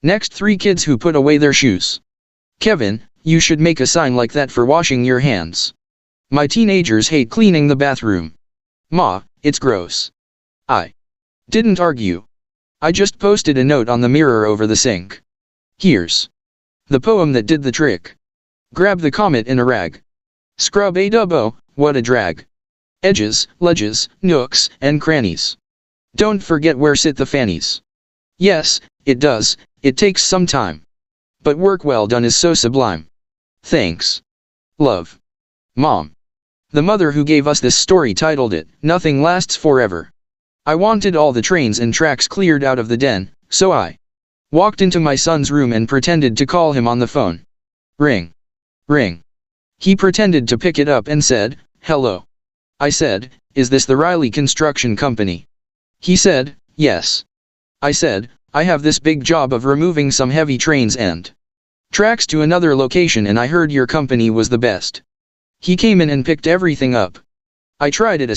next 3 kids who put away their shoes. Kevin: "You should make a sign like that for washing your hands. My teenagers hate cleaning the bathroom. Ma, it's gross." I didn't argue. I just posted a note on the mirror over the sink. Here's the poem that did the trick. Grab the comet in a rag. Scrub a dubbo, what a drag. Edges, ledges, nooks, and crannies. Don't forget where sit the fannies. Yes, it does, it takes some time. But work well done is so sublime. Thanks. Love. Mom. The mother who gave us this story titled it, "Nothing Lasts Forever." I wanted all the trains and tracks cleared out of the den, so I walked into my son's room and pretended to call him on the phone. Ring. Ring. He pretended to pick it up and said, "Hello." I said, "Is this the Riley Construction Company?" He said, "Yes." I said, "I have this big job of removing some heavy trains and tracks to another location and I heard your company was the best." He came in and picked everything up. I tried it a